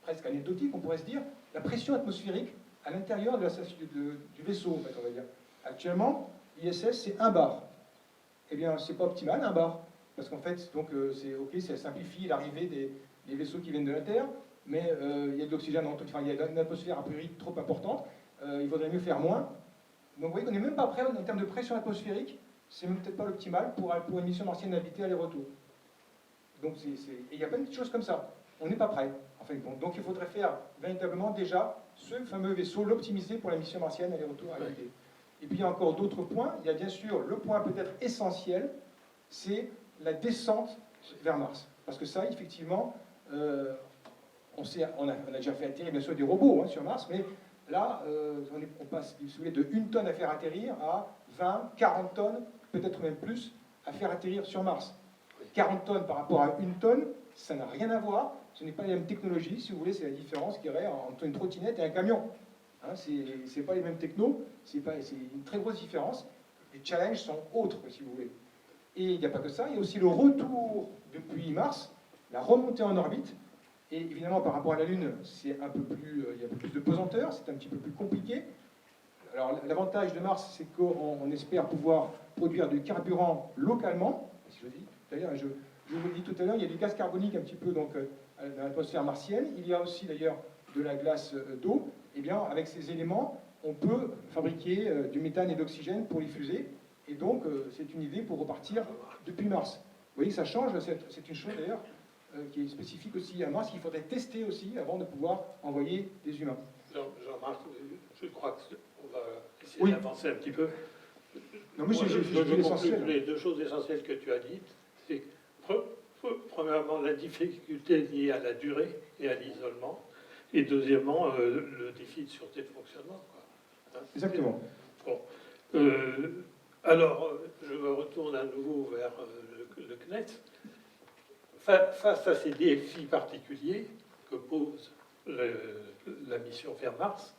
presque anecdotique, on pourrait se dire, la pression atmosphérique à l'intérieur du vaisseau, en fait, on va dire. Actuellement, l'ISS, c'est 1 bar. Eh bien, c'est pas optimal, 1 bar. Parce qu'en fait, donc, c'est ok, ça simplifie l'arrivée des vaisseaux qui viennent de la Terre, mais il y a de l'oxygène, enfin, il y a une atmosphère a priori trop importante, il vaudrait mieux faire moins. Donc vous voyez qu'on n'est même pas prêt en termes de pression atmosphérique, c'est même peut-être pas l'optimal pour une mission martienne habitée aller-retour. Donc et il y a plein de choses comme ça. On n'est pas prêt, en fin de compte. Donc il faudrait faire véritablement déjà ce fameux vaisseau, l'optimiser pour la mission martienne aller-retour habitée. Ouais. Et puis il y a encore d'autres points. Il y a bien sûr le point peut-être essentiel, c'est la descente vers Mars. Parce que ça, effectivement, on a déjà fait atterrir bien sûr des robots, hein, sur Mars, mais là, on passe, si vous voulez, de 1 tonne à faire atterrir à 20, 40 tonnes, peut-être même plus, à faire atterrir sur Mars. 40 tonnes par rapport à 1 tonne, ça n'a rien à voir. Ce n'est pas les mêmes technologies, si vous voulez, c'est la différence qu'il y aurait entre une trottinette et un camion. Hein, c'est pas les mêmes technos, c'est une très grosse différence. Les challenges sont autres, si vous voulez. Et il n'y a pas que ça, il y a aussi le retour depuis Mars, la remontée en orbite. Et évidemment, par rapport à la Lune, c'est un peu plus, il y a un peu plus de pesanteur, c'est un petit peu plus compliqué. Alors, l'avantage de Mars, c'est qu'on espère pouvoir produire du carburant localement. Si je dis, d'ailleurs, je vous le dis tout à l'heure, il y a du gaz carbonique un petit peu donc, dans l'atmosphère martienne. Il y a aussi d'ailleurs de la glace d'eau. Eh bien, avec ces éléments, on peut fabriquer du méthane et d'oxygène pour les fusées. Et donc, c'est une idée pour repartir depuis Mars. Vous voyez que ça change, c'est une chose d'ailleurs qui est spécifique aussi à Mars, qu'il faudrait tester aussi avant de pouvoir envoyer des humains. Jean-Marc, je crois qu'on va essayer Oui. d'avancer un petit peu. Non, mais Moi, j'ai je dit l'essentiel. conclue les deux choses essentielles que tu as dites. C'est premièrement la difficulté liée à la durée et à l'isolement. Et deuxièmement, le défi de sûreté de fonctionnement. Quoi. Hein, Exactement. bon. Alors, je me retourne à nouveau vers le CNES. Face à ces défis particuliers que pose la mission vers Mars,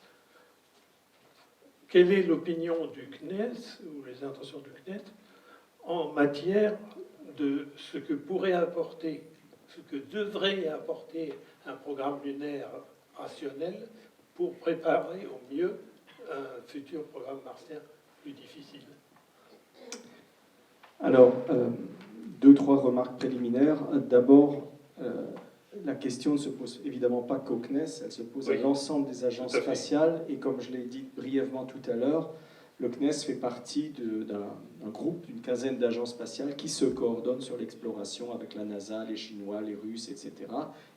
quelle est l'opinion du CNES ou les intentions du CNES en matière de ce que pourrait apporter, ce que devrait apporter un programme lunaire rationnel pour préparer au mieux un futur programme martien plus difficile? Alors, deux, trois remarques préliminaires. D'abord, la question ne se pose évidemment pas qu'au CNES, elle se pose Oui, à l'ensemble des agences tout à fait. spatiales. Et comme je l'ai dit brièvement tout à l'heure, le CNES fait partie d'un groupe d'une quinzaine d'agences spatiales qui se coordonnent sur l'exploration avec la NASA, les Chinois, les Russes, etc.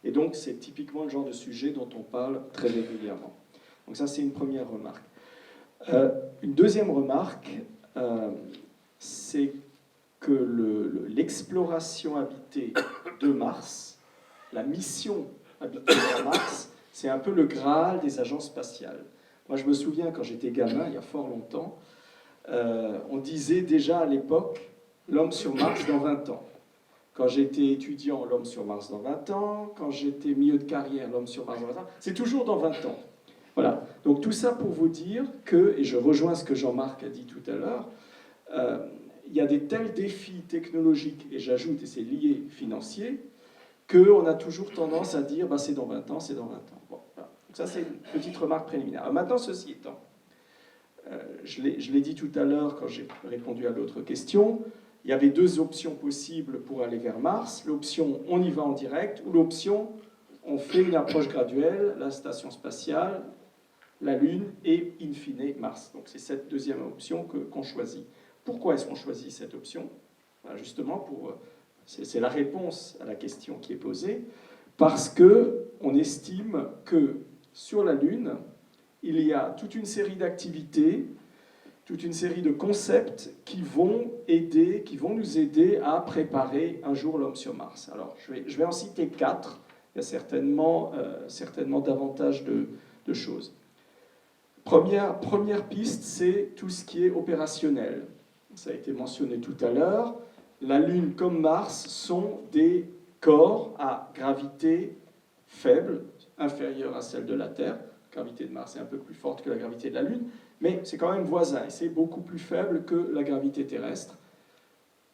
Et donc, c'est typiquement le genre de sujet dont on parle très régulièrement. Donc ça, c'est une première remarque. Une deuxième remarque, c'est que l'exploration habitée de Mars, la mission habitée vers Mars, c'est un peu le Graal des agences spatiales. Moi, je me souviens, quand j'étais gamin, il y a fort longtemps, on disait déjà à l'époque « l'homme sur Mars dans 20 ans ». Quand j'étais étudiant, l'homme sur Mars dans 20 ans. Quand j'étais milieu de carrière, l'homme sur Mars dans 20 ans. C'est toujours dans 20 ans. Voilà. Donc tout ça pour vous dire que, et je rejoins ce que Jean-Marc a dit tout à l'heure, il y a des tels défis technologiques, et j'ajoute, et c'est lié financier, qu'on a toujours tendance à dire bah, c'est dans 20 ans, c'est dans 20 ans. Bon, voilà. Donc ça, c'est une petite remarque préliminaire. Alors maintenant, ceci étant, je l'ai dit tout à l'heure quand j'ai répondu à l'autre question, il y avait deux options possibles pour aller vers Mars. L'option on y va en direct, ou l'option on fait une approche graduelle, la station spatiale, la Lune et in fine Mars. Donc c'est cette deuxième option qu'on choisit. Pourquoi est-ce qu'on choisit cette option? Justement, c'est la réponse à la question qui est posée, parce qu'on estime que sur la Lune, il y a toute une série d'activités, toute une série de concepts qui vont nous aider à préparer un jour l'homme sur Mars. Alors, je vais en citer 4. Il y a certainement davantage de choses. Première piste, c'est tout ce qui est opérationnel. Ça a été mentionné tout à l'heure. La Lune comme Mars sont des corps à gravité faible, inférieure à celle de la Terre. La gravité de Mars est un peu plus forte que la gravité de la Lune, mais c'est quand même voisin, et c'est beaucoup plus faible que la gravité terrestre.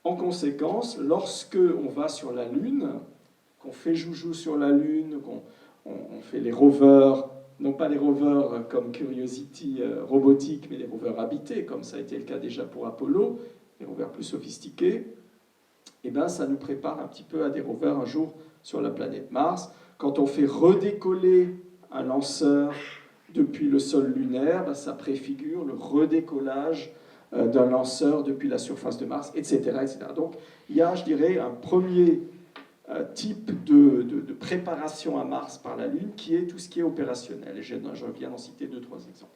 En conséquence, lorsque on va sur la Lune, qu'on fait joujou sur la Lune, qu'on fait les rovers, non pas les rovers comme Curiosity robotique, mais les rovers habités, comme ça a été le cas déjà pour Apollo, les rovers plus sophistiqués, et ben ça nous prépare un petit peu à des rovers un jour sur la planète Mars. Quand on fait redécoller un lanceur depuis le sol lunaire, ben ça préfigure le redécollage d'un lanceur depuis la surface de Mars, etc., etc. Donc il y a, je dirais, un premier type de préparation à Mars par la Lune qui est tout ce qui est opérationnel. Et je viens d'en citer 2-3 exemples.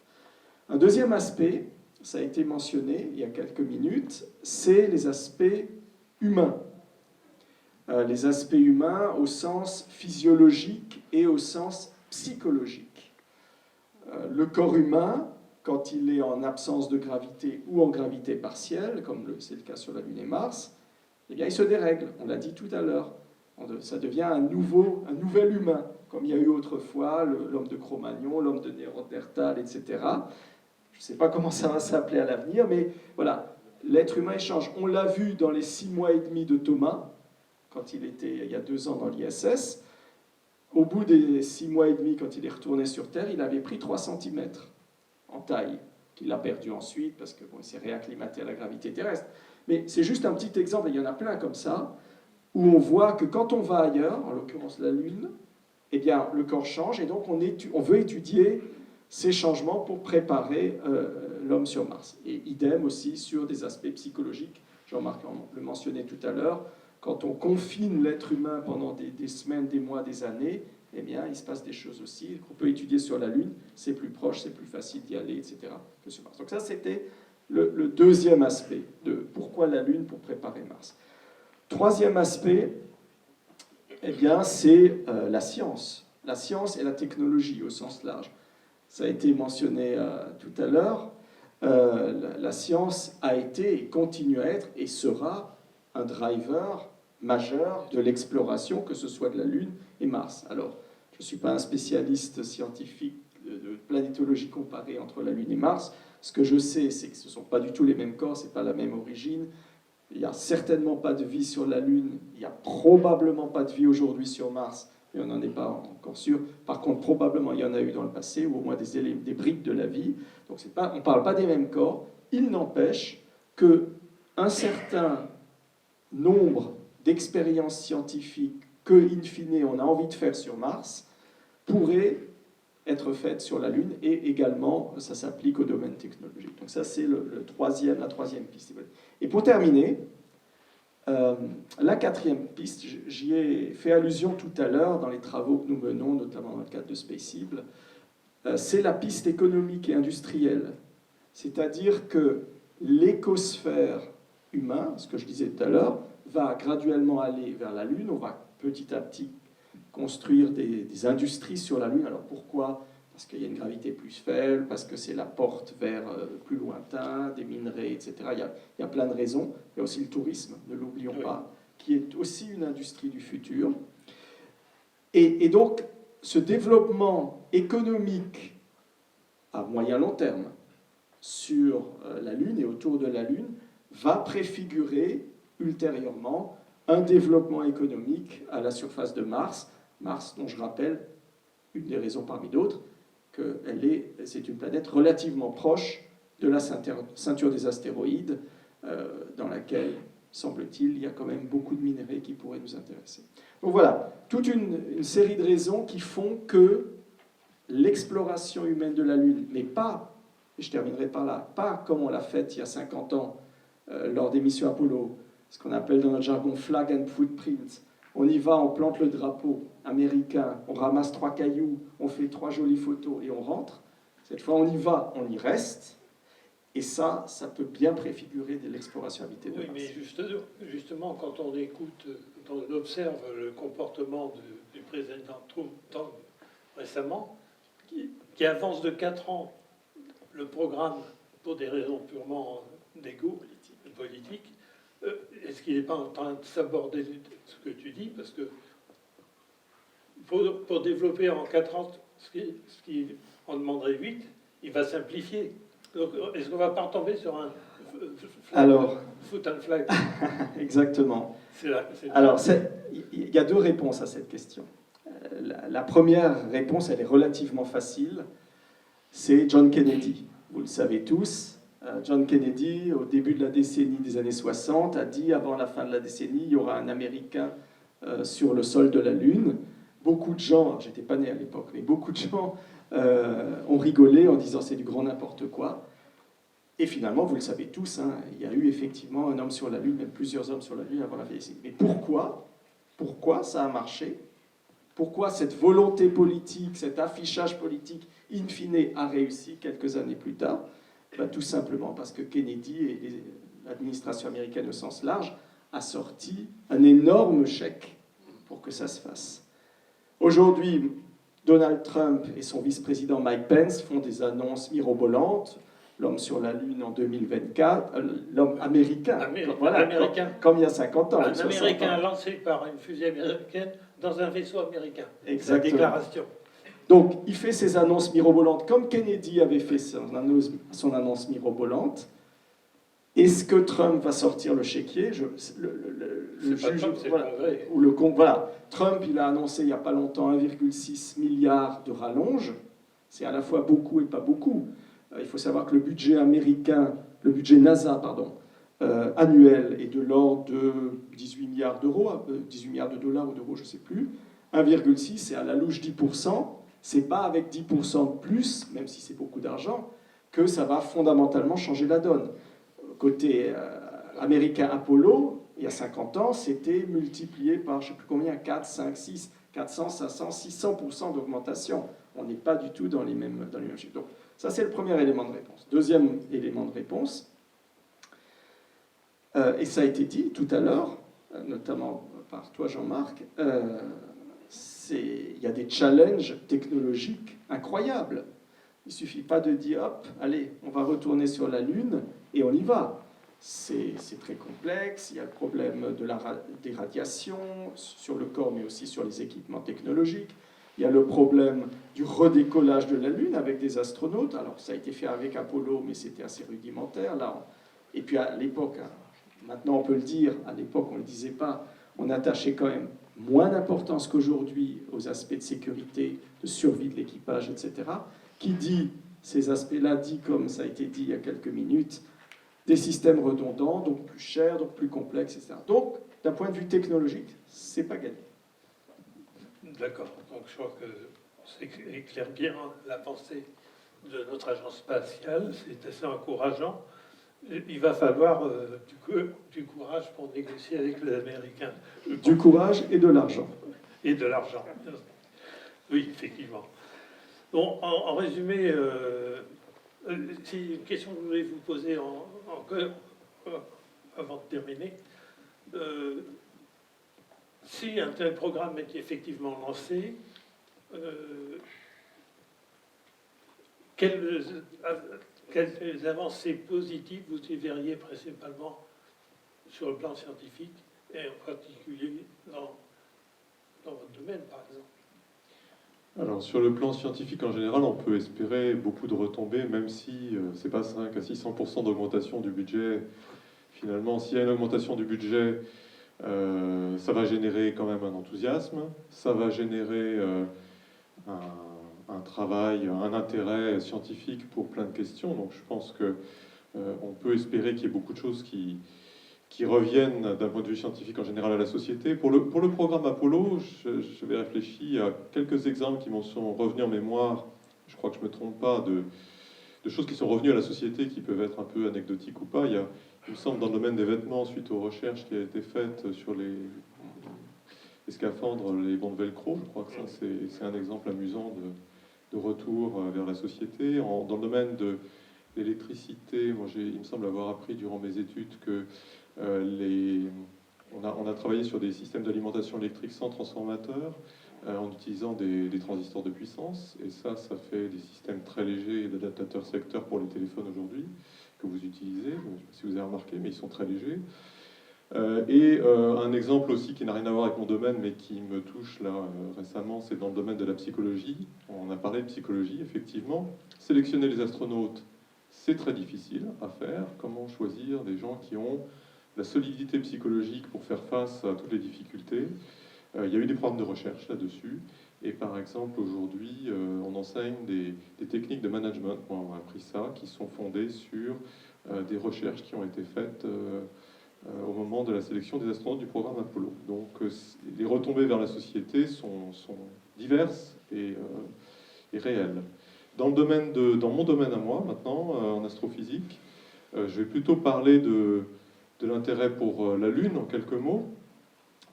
Un deuxième aspect, ça a été mentionné il y a quelques minutes, c'est les aspects humains. Les aspects humains au sens physiologique et au sens psychologique. Le corps humain, quand il est en absence de gravité ou en gravité partielle, comme c'est le cas sur la Lune et Mars, eh bien, il se dérègle, on l'a dit tout à l'heure. Ça devient un nouvel humain, comme il y a eu autrefois l'homme de Cro-Magnon, l'homme de Néandertal, etc. Je ne sais pas comment ça va s'appeler à l'avenir, mais voilà, l'être humain change. On l'a vu dans les 6 mois et demi de Thomas, quand il était il y a 2 ans dans l'ISS. au bout des 6 mois et demi, quand il est retourné sur Terre, il avait pris 3 cm en taille, qu'il a perdu ensuite parce que bon, il s'est réacclimaté à la gravité terrestre. Mais c'est juste un petit exemple, et il y en a plein comme ça, où on voit que quand on va ailleurs, en l'occurrence la Lune, eh bien, le corps change, et donc on veut étudier ces changements pour préparer l'homme sur Mars. Et idem aussi sur des aspects psychologiques. Jean-Marc le mentionnait tout à l'heure, quand on confine l'être humain pendant des semaines, des mois, des années, eh bien, il se passe des choses aussi qu'on peut étudier sur la Lune. C'est plus proche, c'est plus facile d'y aller, etc., que sur Mars. Donc ça, c'était le deuxième aspect de pourquoi la Lune pour préparer Mars. Troisième aspect, eh bien, c'est la science. La science et la technologie au sens large. Ça a été mentionné tout à l'heure. La science a été et continue à être et sera un driver majeur de l'exploration, que ce soit de la Lune et Mars. Alors, je ne suis pas un spécialiste scientifique de planétologie comparée entre la Lune et Mars. Ce que je sais, c'est que ce ne sont pas du tout les mêmes corps, ce n'est pas la même origine. Il n'y a certainement pas de vie sur la Lune, il n'y a probablement pas de vie aujourd'hui sur Mars, mais on n'en est pas encore sûr. Par contre, probablement, il y en a eu dans le passé, ou au moins des briques de la vie. Donc on ne parle pas des mêmes corps. Il n'empêche qu'un certain nombre d'expériences scientifiques que, in fine, on a envie de faire sur Mars, pourraient être faites sur la Lune, et également, ça s'applique au domaine technologique. Donc ça, c'est la troisième piste. Et pour terminer, la quatrième piste, j'y ai fait allusion tout à l'heure dans les travaux que nous menons, notamment dans le cadre de Spaceable, c'est la piste économique et industrielle. C'est-à-dire que l'écosphère humain, ce que je disais tout à l'heure, va graduellement aller vers la Lune. On va petit à petit construire des industries sur la Lune. Alors pourquoi ? Parce qu'il y a une gravité plus faible, parce que c'est la porte vers plus lointain, des minerais, etc. Il y a plein de raisons. Il y a aussi le tourisme, ne l'oublions pas, qui est aussi une industrie du futur. Et donc, ce développement économique à moyen-long terme sur la Lune et autour de la Lune va préfigurer ultérieurement un développement économique à la surface de Mars. Mars, dont je rappelle, une des raisons parmi d'autres, que c'est une planète relativement proche de la ceinture des astéroïdes, dans laquelle, semble-t-il, il y a quand même beaucoup de minerais qui pourraient nous intéresser. Donc voilà, toute une série de raisons qui font que l'exploration humaine de la Lune, mais pas, et je terminerai par là, pas comme on l'a fait il y a 50 ans lors des missions Apollo, ce qu'on appelle dans notre jargon flag and footprint. On y va, on plante le drapeau américain, on ramasse 3 cailloux, on fait 3 jolies photos et on rentre. Cette fois, on y va, on y reste. Et ça peut bien préfigurer de l'exploration habitée de Mars. Oui, mais justement, quand on écoute, quand on observe le comportement du président Trump récemment, qui avance de 4 ans le programme pour des raisons purement d'égo politique, est-ce qu'il n'est pas en train de s'aborder ce que tu dis? Parce que pour développer en 4 ans ce qui en demanderait 8, il va simplifier. Donc, est-ce qu'on ne va pas retomber sur un foot and flag? Exactement. Alors, il y a 2 réponses à cette question. La première réponse, elle est relativement facile. C'est John Kennedy. Vous le savez tous. John Kennedy, au début de la décennie des années 60, a dit avant la fin de la décennie, il y aura un Américain sur le sol de la Lune. Beaucoup de gens, j'étais pas né à l'époque, mais beaucoup de gens ont rigolé en disant c'est du grand n'importe quoi. Et finalement, vous le savez tous, hein, il y a eu effectivement un homme sur la Lune, même plusieurs hommes sur la Lune avant la décennie. Mais pourquoi ça a marché? Pourquoi cette volonté politique, cet affichage politique, in fine, a réussi quelques années plus tard? Tout simplement parce que Kennedy et l'administration américaine au sens large a sorti un énorme chèque pour que ça se fasse. Aujourd'hui, Donald Trump et son vice-président Mike Pence font des annonces mirobolantes. L'homme sur la Lune en 2024, l'homme américain, comme il y a 50 ans. Un Américain lancé par une fusée américaine dans un vaisseau américain. Exactement. La déclaration. Donc, il fait ses annonces mirobolantes comme Kennedy avait fait son annonce mirobolante. Est-ce que Trump va sortir le chéquier? Le C'est pas juge, Trump, c'est voilà, le Congrès. ou le voilà. Trump, il a annoncé il n'y a pas longtemps 1,6 milliard de rallonge. C'est à la fois beaucoup et pas beaucoup. Il faut savoir que le budget américain, le budget NASA, pardon, annuel est de l'ordre de 18 milliards d'euros, 18 milliards de dollars ou d'euros, je ne sais plus. 1,6, c'est à la louche 10%. C'est pas avec 10% de plus, même si c'est beaucoup d'argent, que ça va fondamentalement changer la donne. Côté américain Apollo, il y a 50 ans, c'était multiplié par, je ne sais plus combien, 4, 5, 6, 400, 500, 600% d'augmentation. On n'est pas du tout dans les mêmes chiffres. Donc, ça, c'est le premier élément de réponse. Deuxième élément de réponse, et ça a été dit tout à l'heure, notamment par toi, Jean-Marc, il y a des challenges technologiques incroyables. Il ne suffit pas de dire, hop, allez, on va retourner sur la Lune et on y va. C'est très complexe, il y a le problème des radiations sur le corps, mais aussi sur les équipements technologiques. Il y a le problème du redécollage de la Lune avec des astronautes. Alors, ça a été fait avec Apollo, mais c'était assez rudimentaire. Et puis, à l'époque, maintenant on peut le dire, à l'époque on ne le disait pas, on attachait quand même moins d'importance qu'aujourd'hui aux aspects de sécurité, de survie de l'équipage, etc. Qui dit ces aspects-là, dit, comme ça a été dit il y a quelques minutes, des systèmes redondants, donc plus chers, donc plus complexes, etc. Donc, d'un point de vue technologique, c'est pas gagné. D'accord. Donc je crois que ça éclaire bien la pensée de notre agence spatiale. C'est assez encourageant. Il va falloir du courage pour négocier avec les Américains. Du courage et de l'argent. Et de l'argent. Oui, effectivement. Bon, en résumé, c'est une question que je voulais vous poser avant de terminer. Si un tel programme est effectivement lancé, quelles avancées positives vous y verriez principalement sur le plan scientifique et en particulier dans votre domaine, par exemple? Alors, sur le plan scientifique en général, on peut espérer beaucoup de retombées, même si c'est pas 5 à 600% d'augmentation du budget. Finalement, s'il y a une augmentation du budget, ça va générer quand même un enthousiasme, ça va générer un travail, un intérêt scientifique pour plein de questions. Donc je pense qu'on peut espérer qu'il y ait beaucoup de choses qui reviennent d'un point de vue scientifique en général à la société. Pour le programme Apollo, j'avais réfléchi à quelques exemples qui m'en sont revenus en mémoire, je crois que je ne me trompe pas, de choses qui sont revenues à la société qui peuvent être un peu anecdotiques ou pas. Il me semble, dans le domaine des vêtements, suite aux recherches qui ont été faites sur les scaphandres, les bandes velcro, je crois que ça, c'est un exemple amusant de retour vers la société. Dans le domaine de l'électricité, il me semble avoir appris durant mes études que on a travaillé sur des systèmes d'alimentation électrique sans transformateur, en utilisant des transistors de puissance, et ça fait des systèmes très légers et d'adaptateurs secteurs pour les téléphones aujourd'hui, que vous utilisez, je ne sais pas si vous avez remarqué, mais ils sont très légers. Un exemple aussi qui n'a rien à voir avec mon domaine, mais qui me touche là récemment, c'est dans le domaine de la psychologie. On a parlé de psychologie, effectivement. Sélectionner les astronautes, c'est très difficile à faire. Comment choisir des gens qui ont la solidité psychologique pour faire face à toutes les difficultés? Il y a eu des programmes de recherche là-dessus. Et par exemple, aujourd'hui, on enseigne des techniques de management, on a appris ça, qui sont fondées sur des recherches qui ont été faites au moment de la sélection des astronautes du programme Apollo. Donc les retombées vers la société sont diverses et réelles. Dans mon domaine à moi, maintenant, en astrophysique, je vais plutôt parler de l'intérêt pour la Lune, en quelques mots,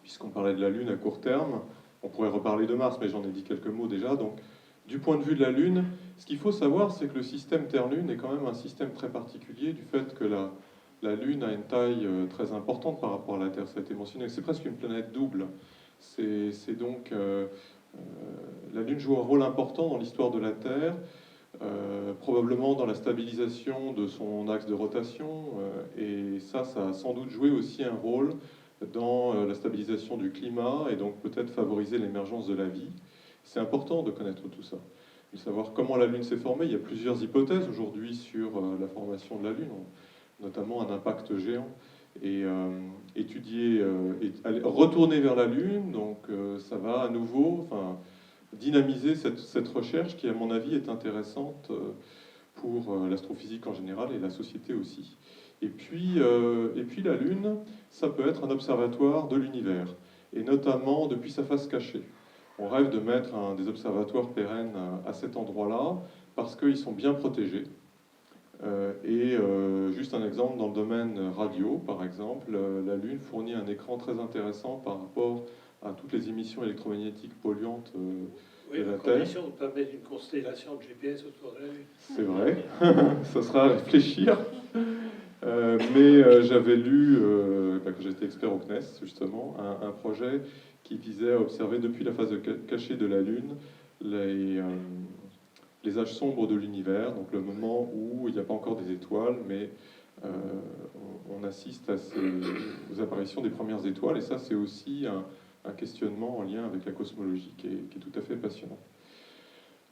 puisqu'on parlait de la Lune à court terme. On pourrait reparler de Mars, mais j'en ai dit quelques mots déjà. Donc, du point de vue de la Lune, ce qu'il faut savoir, c'est que le système Terre-Lune est quand même un système très particulier, du fait que la Lune a une taille très importante par rapport à la Terre, ça a été mentionné. C'est presque une planète double. C'est donc... la Lune joue un rôle important dans l'histoire de la Terre, probablement dans la stabilisation de son axe de rotation, et ça a sans doute joué aussi un rôle dans la stabilisation du climat, et donc peut-être favoriser l'émergence de la vie. C'est important de connaître tout ça, de savoir comment la Lune s'est formée. Il y a plusieurs hypothèses aujourd'hui sur la formation de la Lune. notamment un impact géant. Et retourner vers la Lune, donc ça va à nouveau dynamiser cette recherche qui, à mon avis, est intéressante pour l'astrophysique en général et la société aussi. Et puis la Lune, ça peut être un observatoire de l'univers, et notamment depuis sa face cachée. On rêve de mettre des observatoires pérennes à cet endroit-là, parce qu'ils sont bien protégés. Juste un exemple, dans le domaine radio, par exemple, la Lune fournit un écran très intéressant par rapport à toutes les émissions électromagnétiques polluantes Oui, de la la Terre. condition de permettre une constellation de GPS autour de la Lune. C'est vrai, ça sera à réfléchir. Mais j'avais lu, quand j'étais expert au CNES, justement, un projet qui visait à observer depuis la phase cachée de la Lune les âges sombres de l'univers, donc le moment où il n'y a pas encore des étoiles, mais on assiste aux apparitions des premières étoiles, et ça c'est aussi un questionnement en lien avec la cosmologie qui est tout à fait passionnant.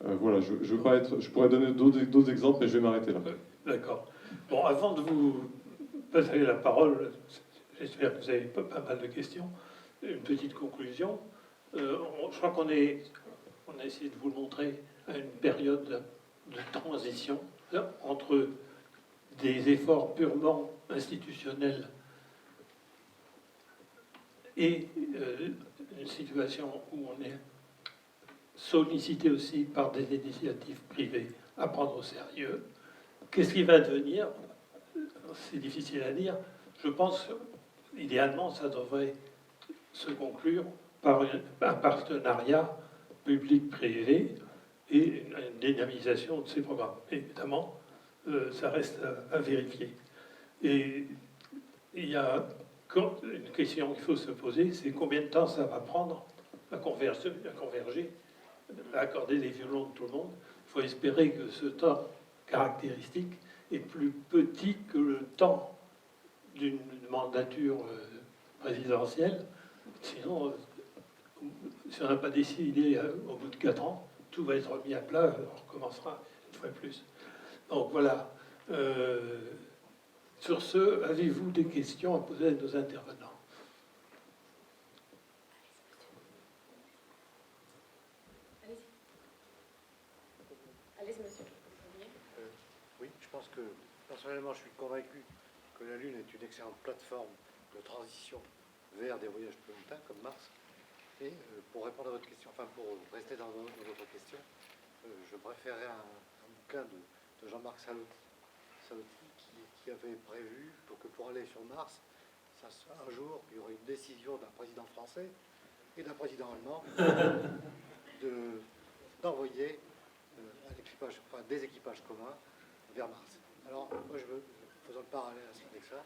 Voilà, je pourrais donner d'autres exemples, mais je vais m'arrêter là. D'accord. Bon, avant de vous passer la parole, j'espère que vous avez pas mal de questions, une petite conclusion. Je crois qu'on a essayé de vous le montrer à une période de transition entre des efforts purement institutionnels et une situation où on est sollicité aussi par des initiatives privées à prendre au sérieux. Qu'est-ce qui va devenir? C'est difficile à dire. Je pense, idéalement, ça devrait se conclure par un partenariat public-privé et une dynamisation de ces programmes. Évidemment, ça reste à vérifier. Et il y a une question qu'il faut se poser, c'est combien de temps ça va prendre à converger, à accorder les violons de tout le monde. Il faut espérer que ce temps caractéristique est plus petit que le temps d'une mandature présidentielle. Sinon, si on n'a pas décidé au bout de 4 ans, tout va être remis à plat, on recommencera une fois de plus. Donc voilà. Sur ce, avez-vous des questions à poser à nos intervenants? Allez-y, monsieur. Oui, je pense que, personnellement, je suis convaincu que la Lune est une excellente plateforme de transition vers des voyages plus lointains, comme Mars. Et pour répondre à votre question, enfin, pour rester dans votre question, je préférerais un bouquin de Jean-Marc Salotti qui avait prévu que pour aller sur Mars, un jour, il y aurait une décision d'un président français et d'un président allemand d'envoyer des équipages communs vers Mars. Alors, moi, faisons le parallèle avec ça.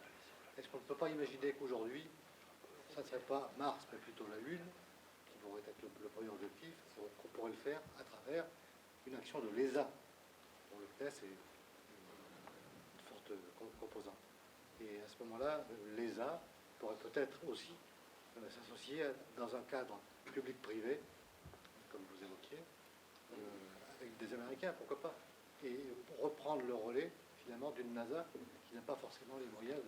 Est-ce qu'on ne peut pas imaginer qu'aujourd'hui, ça ne serait pas Mars, mais plutôt la Lune, qui pourrait être le premier objectif, qu'on pourrait le faire à travers une action de l'ESA, dont le CNES est une forte composante. Et à ce moment-là, l'ESA pourrait peut-être aussi s'associer dans un cadre public-privé, comme vous évoquiez, avec des Américains, pourquoi pas, et reprendre le relais, finalement, d'une NASA qui n'a pas forcément les moyens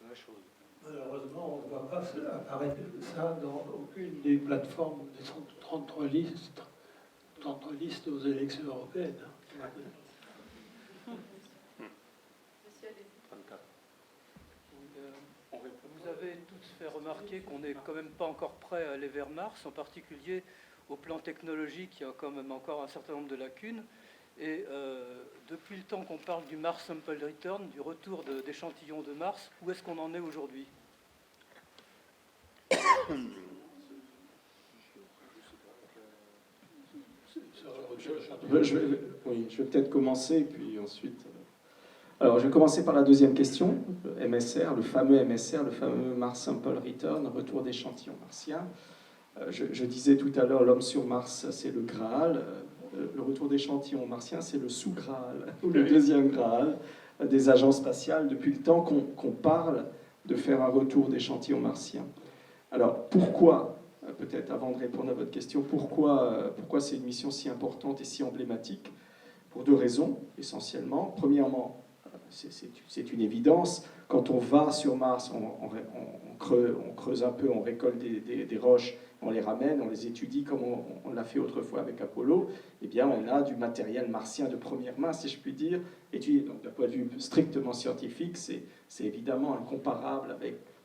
de la chose. Malheureusement, on ne voit pas apparaître ça dans aucune des plateformes des 33 listes aux élections européennes. Vous avez tous fait remarquer qu'on n'est quand même pas encore prêt à aller vers Mars, en particulier au plan technologique, il y a quand même encore un certain nombre de lacunes. Et depuis le temps qu'on parle du Mars Sample Return, du retour d'échantillons de Mars, où est-ce qu'on en est aujourd'hui? Je vais peut-être commencer, puis ensuite... Alors, je vais commencer par la deuxième question, MSR, le fameux Mars Sample Return, retour d'échantillons martiens. Je disais tout à l'heure, l'homme sur Mars, c'est le Graal. Le retour d'échantillons martiens, c'est le sous-Graal, ou le deuxième Graal des agences spatiales, depuis le temps qu'on parle de faire un retour d'échantillons martiens. Alors, pourquoi, peut-être avant de répondre à votre question, pourquoi c'est une mission si importante et si emblématique? Pour deux raisons, essentiellement. Premièrement, c'est une évidence. Quand on va sur Mars, on creuse un peu, on récolte des roches, on les ramène, on les étudie comme on l'a fait autrefois avec Apollo. Eh bien, on a du matériel martien de première main, si je puis dire, étudié. Donc, d'un point de vue strictement scientifique, c'est évidemment incomparable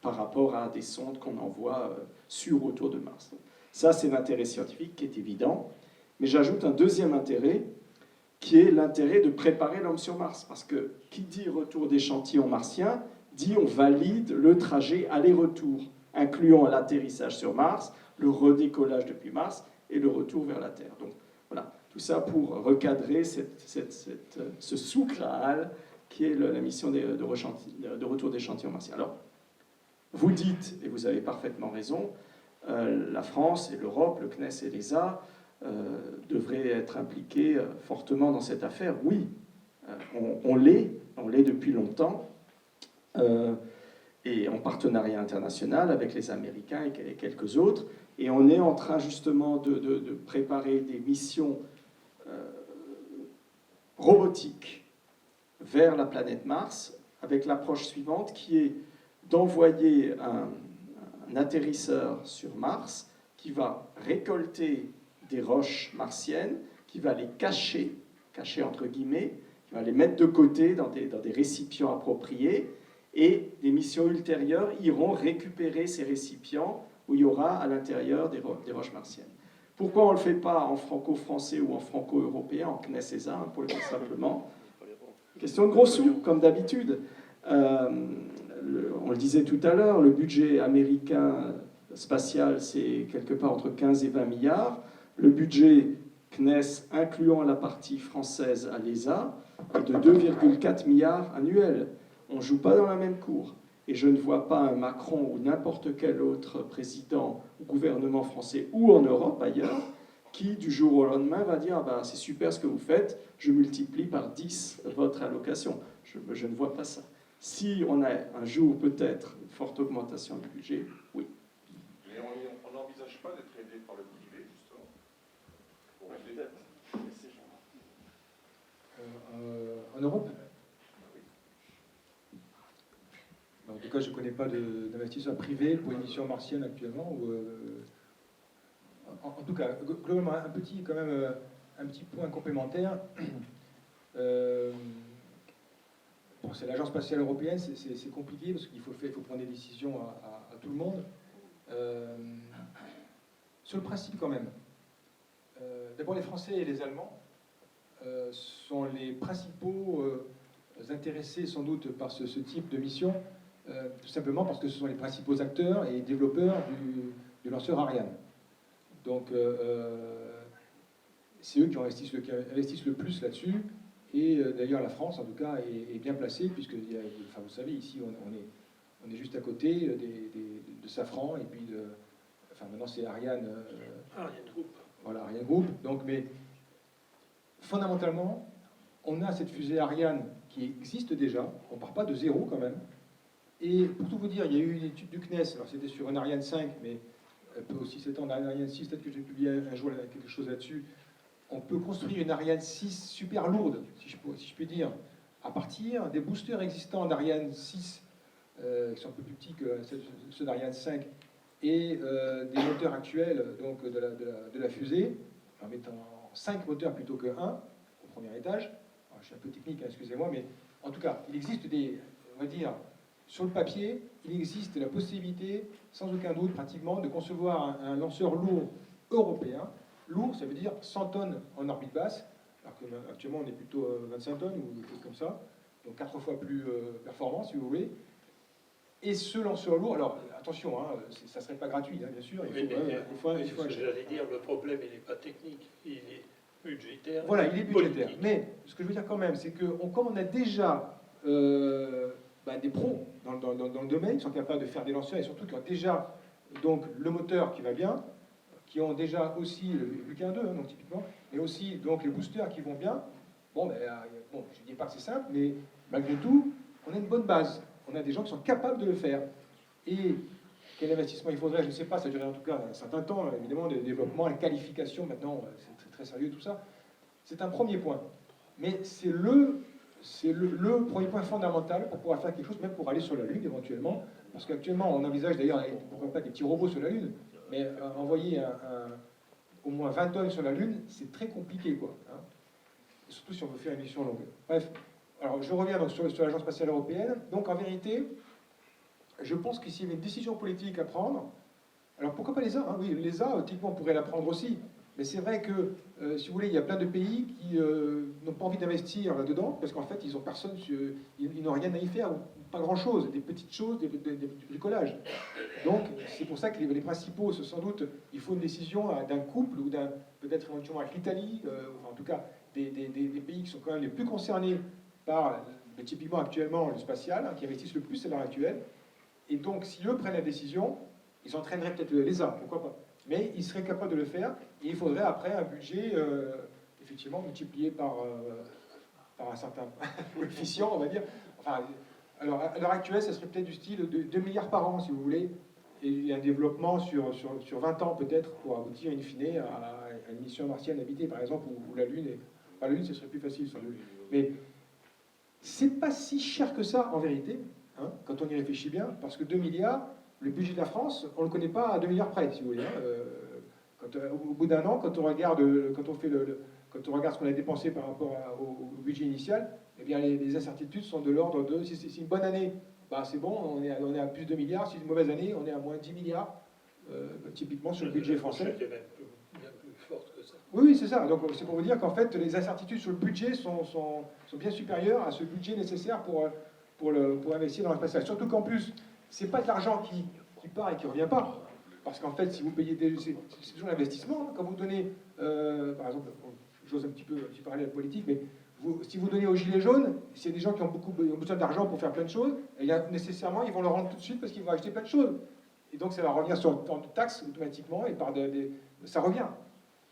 par rapport à des sondes qu'on envoie sur autour de Mars. Donc, ça, c'est l'intérêt scientifique qui est évident. Mais j'ajoute un deuxième intérêt, qui est l'intérêt de préparer l'homme sur Mars. Parce que qui dit retour d'échantillons martiens, dit on valide le trajet aller-retour, incluant l'atterrissage sur Mars, le redécollage depuis Mars et le retour vers la Terre. Donc voilà, tout ça pour recadrer ce sous-Graal qui est la mission de retour d'échantillons martiens. Alors, vous dites, et vous avez parfaitement raison, la France et l'Europe, le CNES et l'ESA, devraient être impliqués fortement dans cette affaire. Oui, on l'est depuis longtemps, et en partenariat international avec les Américains et quelques autres, et on est en train justement de préparer des missions robotiques vers la planète Mars, avec l'approche suivante qui est d'envoyer un atterrisseur sur Mars qui va récolter des roches martiennes, qui va les cacher entre guillemets, qui va les mettre de côté dans des récipients appropriés, et des missions ultérieures iront récupérer ces récipients où il y aura à l'intérieur des roches martiennes. Pourquoi on ne le fait pas en franco-français ou en franco-européen, en CNES-ESA, pour le dire simplement? Question de gros sous, comme d'habitude. On le disait tout à l'heure, le budget américain spatial, c'est quelque part entre 15 et 20 milliards. Le budget CNES, incluant la partie française à l'ESA, est de 2,4 milliards annuels. On ne joue pas dans la même cour. Et je ne vois pas un Macron ou n'importe quel autre président ou gouvernement français ou en Europe ailleurs qui, du jour au lendemain, va dire ah c'est super ce que vous faites, je multiplie par 10 votre allocation. Je ne vois pas ça. Si on a un jour peut-être une forte augmentation du budget, oui. Mais on n'envisage pas d'être aidé par le privé, justement, pour aider ces gens-là. En Europe? En tout cas, je ne connais pas d'investisseurs privés pour une mission martienne actuellement. En tout cas, globalement, un petit point complémentaire. Bon, c'est l'Agence spatiale européenne, c'est compliqué parce qu'il faut prendre des décisions à tout le monde. Sur le principe, quand même, d'abord les Français et les Allemands sont les principaux intéressés sans doute par ce type de mission. Tout simplement parce que ce sont les principaux acteurs et développeurs du lanceur Ariane. Donc, c'est eux qui investissent le plus là-dessus. Et d'ailleurs, la France, en tout cas, est bien placée, puisque, vous savez, ici, on est juste à côté de Safran, et puis maintenant, c'est Ariane. Ariane Group. Voilà, Ariane Group. Donc, mais fondamentalement, on a cette fusée Ariane qui existe déjà. On ne part pas de zéro, quand même. Et pour tout vous dire, il y a eu une étude du CNES, alors c'était sur un Ariane 5, mais elle peut aussi s'étendre à un Ariane 6, peut-être que j'ai publié un jour quelque chose là-dessus. On peut construire une Ariane 6 super lourde, si je puis dire, à partir des boosters existants d'Ariane 6, qui sont un peu plus petits que ceux d'Ariane 5, et des moteurs actuels donc, de la fusée, en mettant 5 moteurs plutôt que 1 au premier étage. Alors, je suis un peu technique, hein, excusez-moi, mais en tout cas, il existe on va dire, sur le papier, il existe la possibilité, sans aucun doute pratiquement, de concevoir un lanceur lourd européen. Lourd, ça veut dire 100 tonnes en orbite basse, alors qu'actuellement on est plutôt 25 tonnes ou quelque chose comme ça, donc 4 fois plus performant si vous voulez. Et ce lanceur lourd, alors attention, hein, ça ne serait pas gratuit, hein, bien sûr. Il faut J'allais dire, le problème, il n'est pas technique, il est budgétaire. Voilà, il est budgétaire. Politique. Mais ce que je veux dire quand même, c'est que comme on a déjà des pros dans le domaine, qui sont capables de faire des lanceurs, et surtout qui ont déjà donc, le moteur qui va bien, qui ont déjà aussi le Vulcain 2, hein, donc typiquement, mais aussi donc, les boosters qui vont bien. Bon, je ne dis pas que c'est simple, mais malgré tout, on a une bonne base. On a des gens qui sont capables de le faire. Et quel investissement il faudrait, je ne sais pas, ça durerait en tout cas un certain temps, évidemment, de développement, la qualification, maintenant, c'est très, très sérieux tout ça. C'est un premier point. Mais c'est le c'est le premier point fondamental pour pouvoir faire quelque chose, même pour aller sur la Lune éventuellement. Parce qu'actuellement, on envisage d'ailleurs, pourquoi pas des petits robots sur la Lune, mais envoyer au moins 20 tonnes sur la Lune, c'est très compliqué, quoi. Hein. Et surtout si on veut faire une mission longue. Bref, alors je reviens donc sur l'Agence spatiale européenne. Donc en vérité, je pense que s'il y avait une décision politique à prendre, alors pourquoi pas l'ESA, hein? Oui, l'ESA, typiquement, on pourrait la prendre aussi. Mais c'est vrai que, si vous voulez, il y a plein de pays qui n'ont pas envie d'investir là-dedans, parce qu'en fait, ils n'ont personne, ils n'ont rien à y faire, ou pas grand-chose, des petites choses, du bricolage. Donc, c'est pour ça que les principaux, c'est sans doute, il faut une décision d'un couple, ou peut-être éventuellement avec l'Italie, en tout cas, des pays qui sont quand même les plus concernés par, typiquement actuellement, le spatial, hein, qui investissent le plus à l'heure actuelle. Et donc, si eux prennent la décision, ils entraîneraient peut-être l'ESA, pourquoi pas. Mais ils seraient capables de le faire, et il faudrait après un budget, effectivement, multiplié par un certain coefficient, on va dire. Enfin, alors, à l'heure actuelle, ça serait peut-être du style de 2 milliards par an, si vous voulez, et un développement sur 20 ans peut-être, pour aboutir in fine à une mission martienne habitée, par exemple, où la Lune est... Enfin, la Lune, ce serait plus facile sur la Lune. Mais c'est pas si cher que ça, en vérité, hein, quand on y réfléchit bien, parce que 2 milliards... Le budget de la France, on ne le connaît pas à 2 milliards près, si vous voulez. Hein. Au bout d'un an, quand on regarde ce qu'on a dépensé par rapport au budget initial, eh bien les incertitudes sont de l'ordre de... Si c'est une bonne année, bah c'est bon, on est à plus de 2 milliards. Si c'est une mauvaise année, on est à moins 10 milliards, typiquement sur le budget français. C'est même bien plus forte que ça. Oui, c'est ça. Donc c'est pour vous dire qu'en fait, les incertitudes sur le budget sont bien supérieures à ce budget nécessaire pour investir dans le spatial. Surtout qu'en plus, c'est pas de l'argent qui part et qui ne revient pas. Parce qu'en fait, si vous payez c'est toujours l'investissement. Hein. Quand vous donnez, par exemple, j'ose un petit peu parler de la politique, mais si vous donnez aux Gilets jaunes, c'est des gens qui ont besoin d'argent pour faire plein de choses, et nécessairement, ils vont le rendre tout de suite parce qu'ils vont acheter plein de choses. Et donc, ça va revenir sur tant de taxes automatiquement, et ça revient.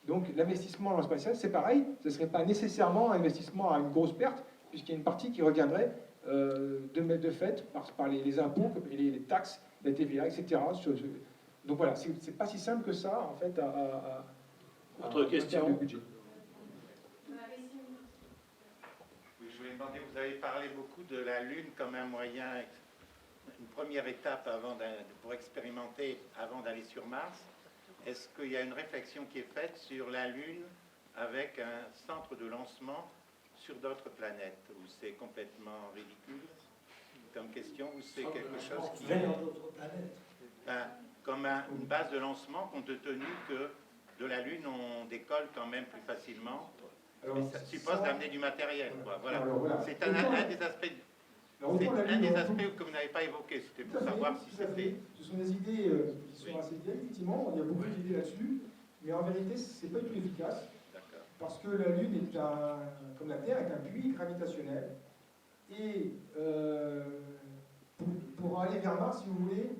Donc, l'investissement dans le spatial, c'est pareil. Ce ne serait pas nécessairement un investissement à une grosse perte, puisqu'il y a une partie qui reviendrait de fait par les impôts, les taxes, la TVA, etc. Donc voilà, c'est pas si simple que ça, en fait, Autre question. le budget. Oui, je voulais demander, vous avez parlé beaucoup de la Lune comme un moyen, une première étape pour expérimenter avant d'aller sur Mars. Est-ce qu'il y a une réflexion qui est faite sur la Lune avec un centre de lancement sur d'autres planètes, où c'est complètement ridicule comme question, ou c'est quelque chose qui est comme une base de lancement, compte tenu que de la Lune on décolle quand même plus facilement, mais ça suppose d'amener du matériel, quoi. Voilà. C'est un des aspects. C'est un des aspects que vous n'avez pas évoqué, c'était pour savoir si c'était... Ce sont des idées qui sont assez bien, effectivement, il y a beaucoup d'idées là-dessus, mais en vérité, c'est pas du tout efficace. Parce que la Lune est comme la Terre, est un puits gravitationnel. Et pour aller vers Mars, si vous voulez,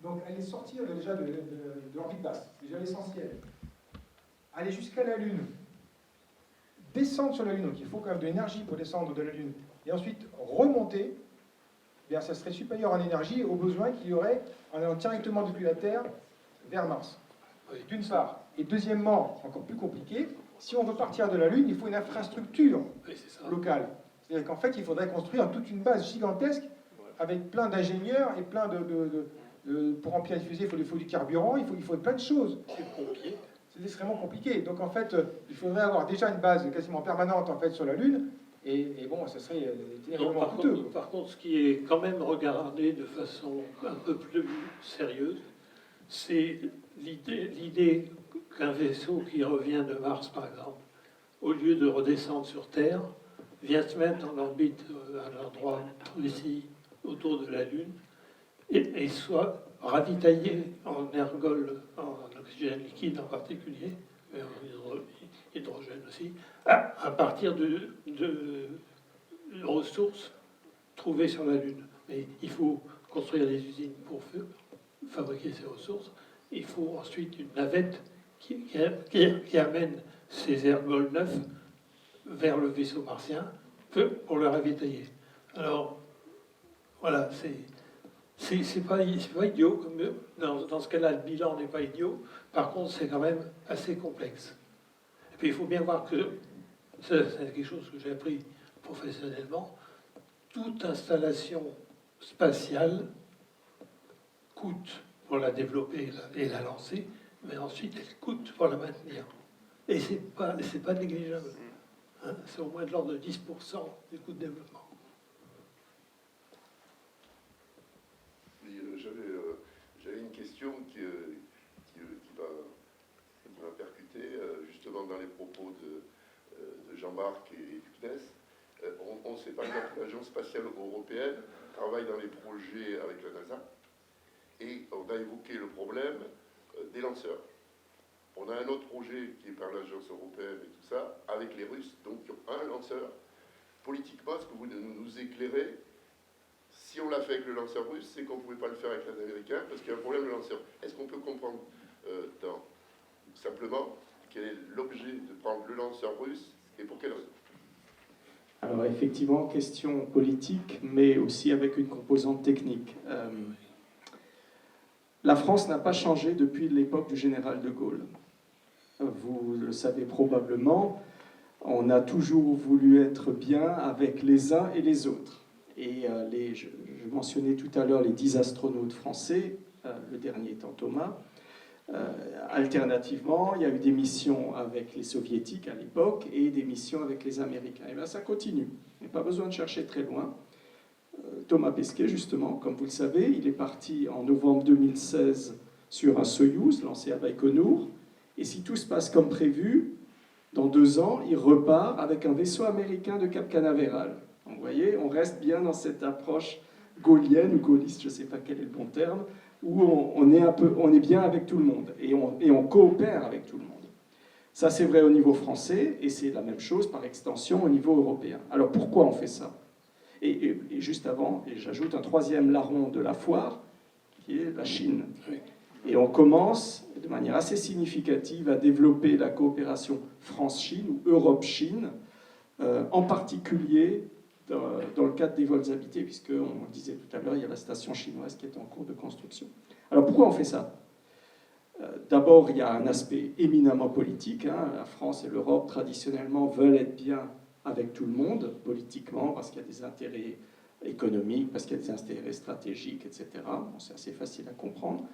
donc aller sortir déjà de l'orbite basse, c'est déjà l'essentiel. Aller jusqu'à la Lune, descendre sur la Lune, donc il faut quand même de l'énergie pour descendre de la Lune, et ensuite remonter, eh bien ça serait supérieur en énergie aux besoins qu'il y aurait en allant directement depuis la Terre vers Mars. D'une part. Et deuxièmement, c'est encore plus compliqué, si on veut partir de la Lune, il faut une infrastructure locale. C'est-à-dire qu'en fait, il faudrait construire toute une base gigantesque avec plein d'ingénieurs et plein pour remplir les fusées, il faut du carburant, il faut plein de choses. C'est extrêmement compliqué. Donc en fait, il faudrait avoir déjà une base quasiment permanente en fait sur la Lune, et bon, ça serait terriblement coûteux. Par contre, ce qui est quand même regardé de façon un peu plus sérieuse, c'est l'idée qu'un vaisseau qui revient de Mars, par exemple, au lieu de redescendre sur Terre, vient se mettre en orbite à l'endroit précis autour de la Lune et soit ravitaillé en ergol, en oxygène liquide en particulier, mais en hydrogène aussi, à partir de ressources trouvées sur la Lune. Mais il faut construire des usines pour fabriquer ces ressources. Il faut ensuite une navette qui amène ces ergols neufs vers le vaisseau martien pour le ravitailler. Alors, voilà, c'est pas idiot. Dans ce cas-là, le bilan n'est pas idiot. Par contre, c'est quand même assez complexe. Et puis, il faut bien voir que c'est quelque chose que j'ai appris professionnellement, toute installation spatiale coûte pour la développer et la lancer, mais ensuite elle coûte pour la maintenir. Et c'est pas négligeable. Hein, c'est au moins de l'ordre de 10% du coût de développement. J'avais une question qui m'a percuté, justement dans les propos de Jean-Marc et du CNES. On sait par exemple que l'Agence spatiale européenne travaille dans les projets avec la NASA, et on a évoqué le problème des lanceurs. On a un autre projet qui est par l'Agence européenne et tout ça, avec les Russes, donc un lanceur. Politiquement, est-ce que vous nous éclairez? Si on l'a fait avec le lanceur russe, c'est qu'on ne pouvait pas le faire avec les Américains, parce qu'il y a un problème de lanceur. Est-ce qu'on peut comprendre simplement quel est l'objet de prendre le lanceur russe et pour quelle raison? Alors effectivement, question politique, mais aussi avec une composante technique. La France n'a pas changé depuis l'époque du général de Gaulle. Vous le savez probablement, on a toujours voulu être bien avec les uns et les autres. Et je mentionnais tout à l'heure les 10 astronautes français, le dernier étant Thomas. Alternativement, il y a eu des missions avec les soviétiques à l'époque et des missions avec les Américains. Et bien ça continue, il n'y a pas besoin de chercher très loin. Thomas Pesquet, justement, comme vous le savez, il est parti en novembre 2016 sur un Soyouz lancé à Baïkonour. Et si tout se passe comme prévu, dans 2 ans, il repart avec un vaisseau américain de Cap Canaveral. Donc, vous voyez, on reste bien dans cette approche gaulienne ou gaulliste, je ne sais pas quel est le bon terme, où on est bien avec tout le monde et on coopère avec tout le monde. Ça, c'est vrai au niveau français et c'est la même chose par extension au niveau européen. Alors, pourquoi on fait ça ? Et juste avant, et j'ajoute un 3e larron de la foire, qui est la Chine. Et on commence de manière assez significative à développer la coopération France-Chine ou Europe-Chine, en particulier dans le cadre des vols habités, puisqu'on le disait tout à l'heure, il y a la station chinoise qui est en cours de construction. Alors pourquoi on fait ça ? D'abord, il y a un aspect éminemment politique. La France et l'Europe, traditionnellement, veulent être bien avec tout le monde, politiquement, parce qu'il y a des intérêts économiques, parce qu'il y a des intérêts stratégiques, etc. Bon, c'est assez facile à comprendre.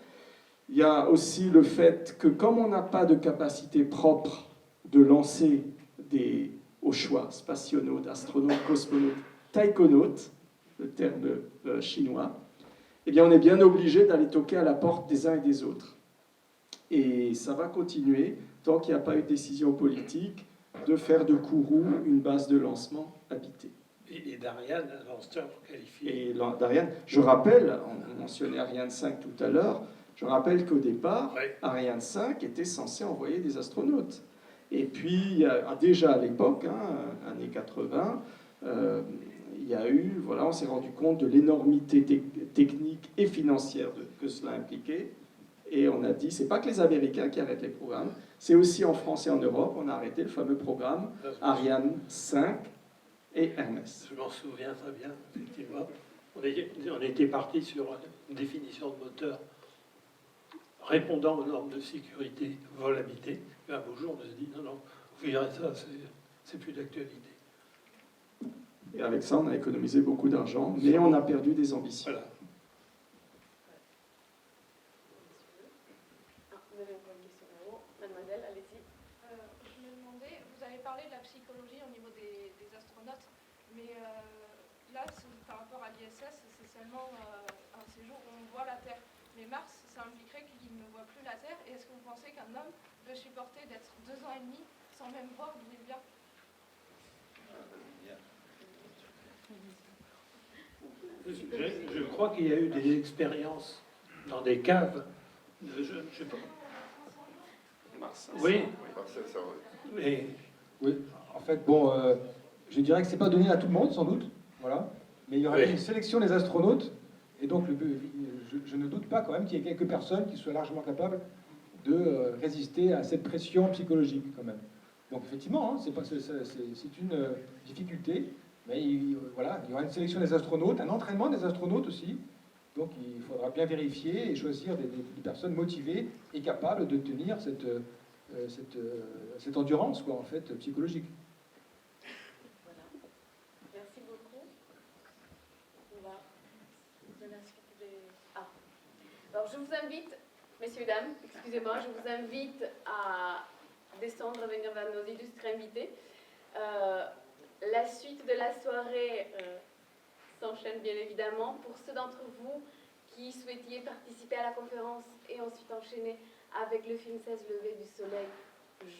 Il y a aussi le fait que comme on n'a pas de capacité propre de lancer au choix spationautes, astronautes, cosmonautes, taïkonautes, le terme chinois, eh bien on est bien obligé d'aller toquer à la porte des uns et des autres. Et ça va continuer tant qu'il n'y a pas eu de décision politique de faire de Kourou une base de lancement habitée. Et d'Ariane, un lanceur qualifié. Et d'Ariane, je rappelle, on mentionnait Ariane 5 tout à l'heure, je rappelle qu'au départ, Ariane 5 était censé envoyer des astronautes. Et puis, déjà à l'époque, années 80, il y a eu, voilà, on s'est rendu compte de l'énormité technique et financière que cela impliquait. Et on a dit, c'est pas que les Américains qui arrêtent les programmes, c'est aussi en France et en Europe, on a arrêté le fameux programme Ariane 5 et Hermès. Je m'en souviens très bien, effectivement. On était parti sur une définition de moteur répondant aux normes de sécurité vol habité. Et un beau jour, on se dit, non, vous verrez ça, c'est plus d'actualité. Et avec ça, on a économisé beaucoup d'argent, mais on a perdu des ambitions. Voilà. Mademoiselle, allez-y. Je me demandais, vous avez parlé de la psychologie au niveau des astronautes, mais là, par rapport à l'ISS, c'est seulement un séjour où on voit la Terre. Mais Mars, ça impliquerait qu'il ne voit plus la Terre. Et est-ce que vous pensez qu'un homme peut supporter d'être 2 ans et demi sans même voir d'où il vient ? Je crois qu'il y a eu des expériences dans des caves. Je sais pas. Oui. Oui. En fait, bon, je dirais que c'est pas donné à tout le monde, sans doute. Voilà. Mais il y aurait une sélection des astronautes. Et donc, je ne doute pas quand même qu'il y ait quelques personnes qui soient largement capables de résister à cette pression psychologique, quand même. Donc, effectivement, c'est une difficulté. Mais voilà, il y aura une sélection des astronautes, un entraînement des astronautes aussi. Donc, il faudra bien vérifier et choisir des personnes motivées et capables de tenir cette endurance, quoi, en fait, psychologique. je vous invite, messieurs, dames, excusez-moi, je vous invite à descendre, venir vers nos illustres invités. La suite de la soirée s'enchaîne bien évidemment. Pour ceux d'entre vous qui souhaitiez participer à la conférence et ensuite enchaîner avec le film 16 lever du soleil,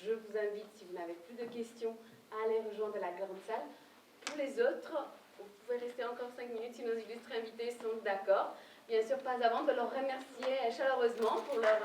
je vous invite, si vous n'avez plus de questions, à aller rejoindre la grande salle. Pour les autres, vous pouvez rester encore 5 minutes si nos illustres invités sont d'accord. Bien sûr, pas avant de leur remercier chaleureusement pour leur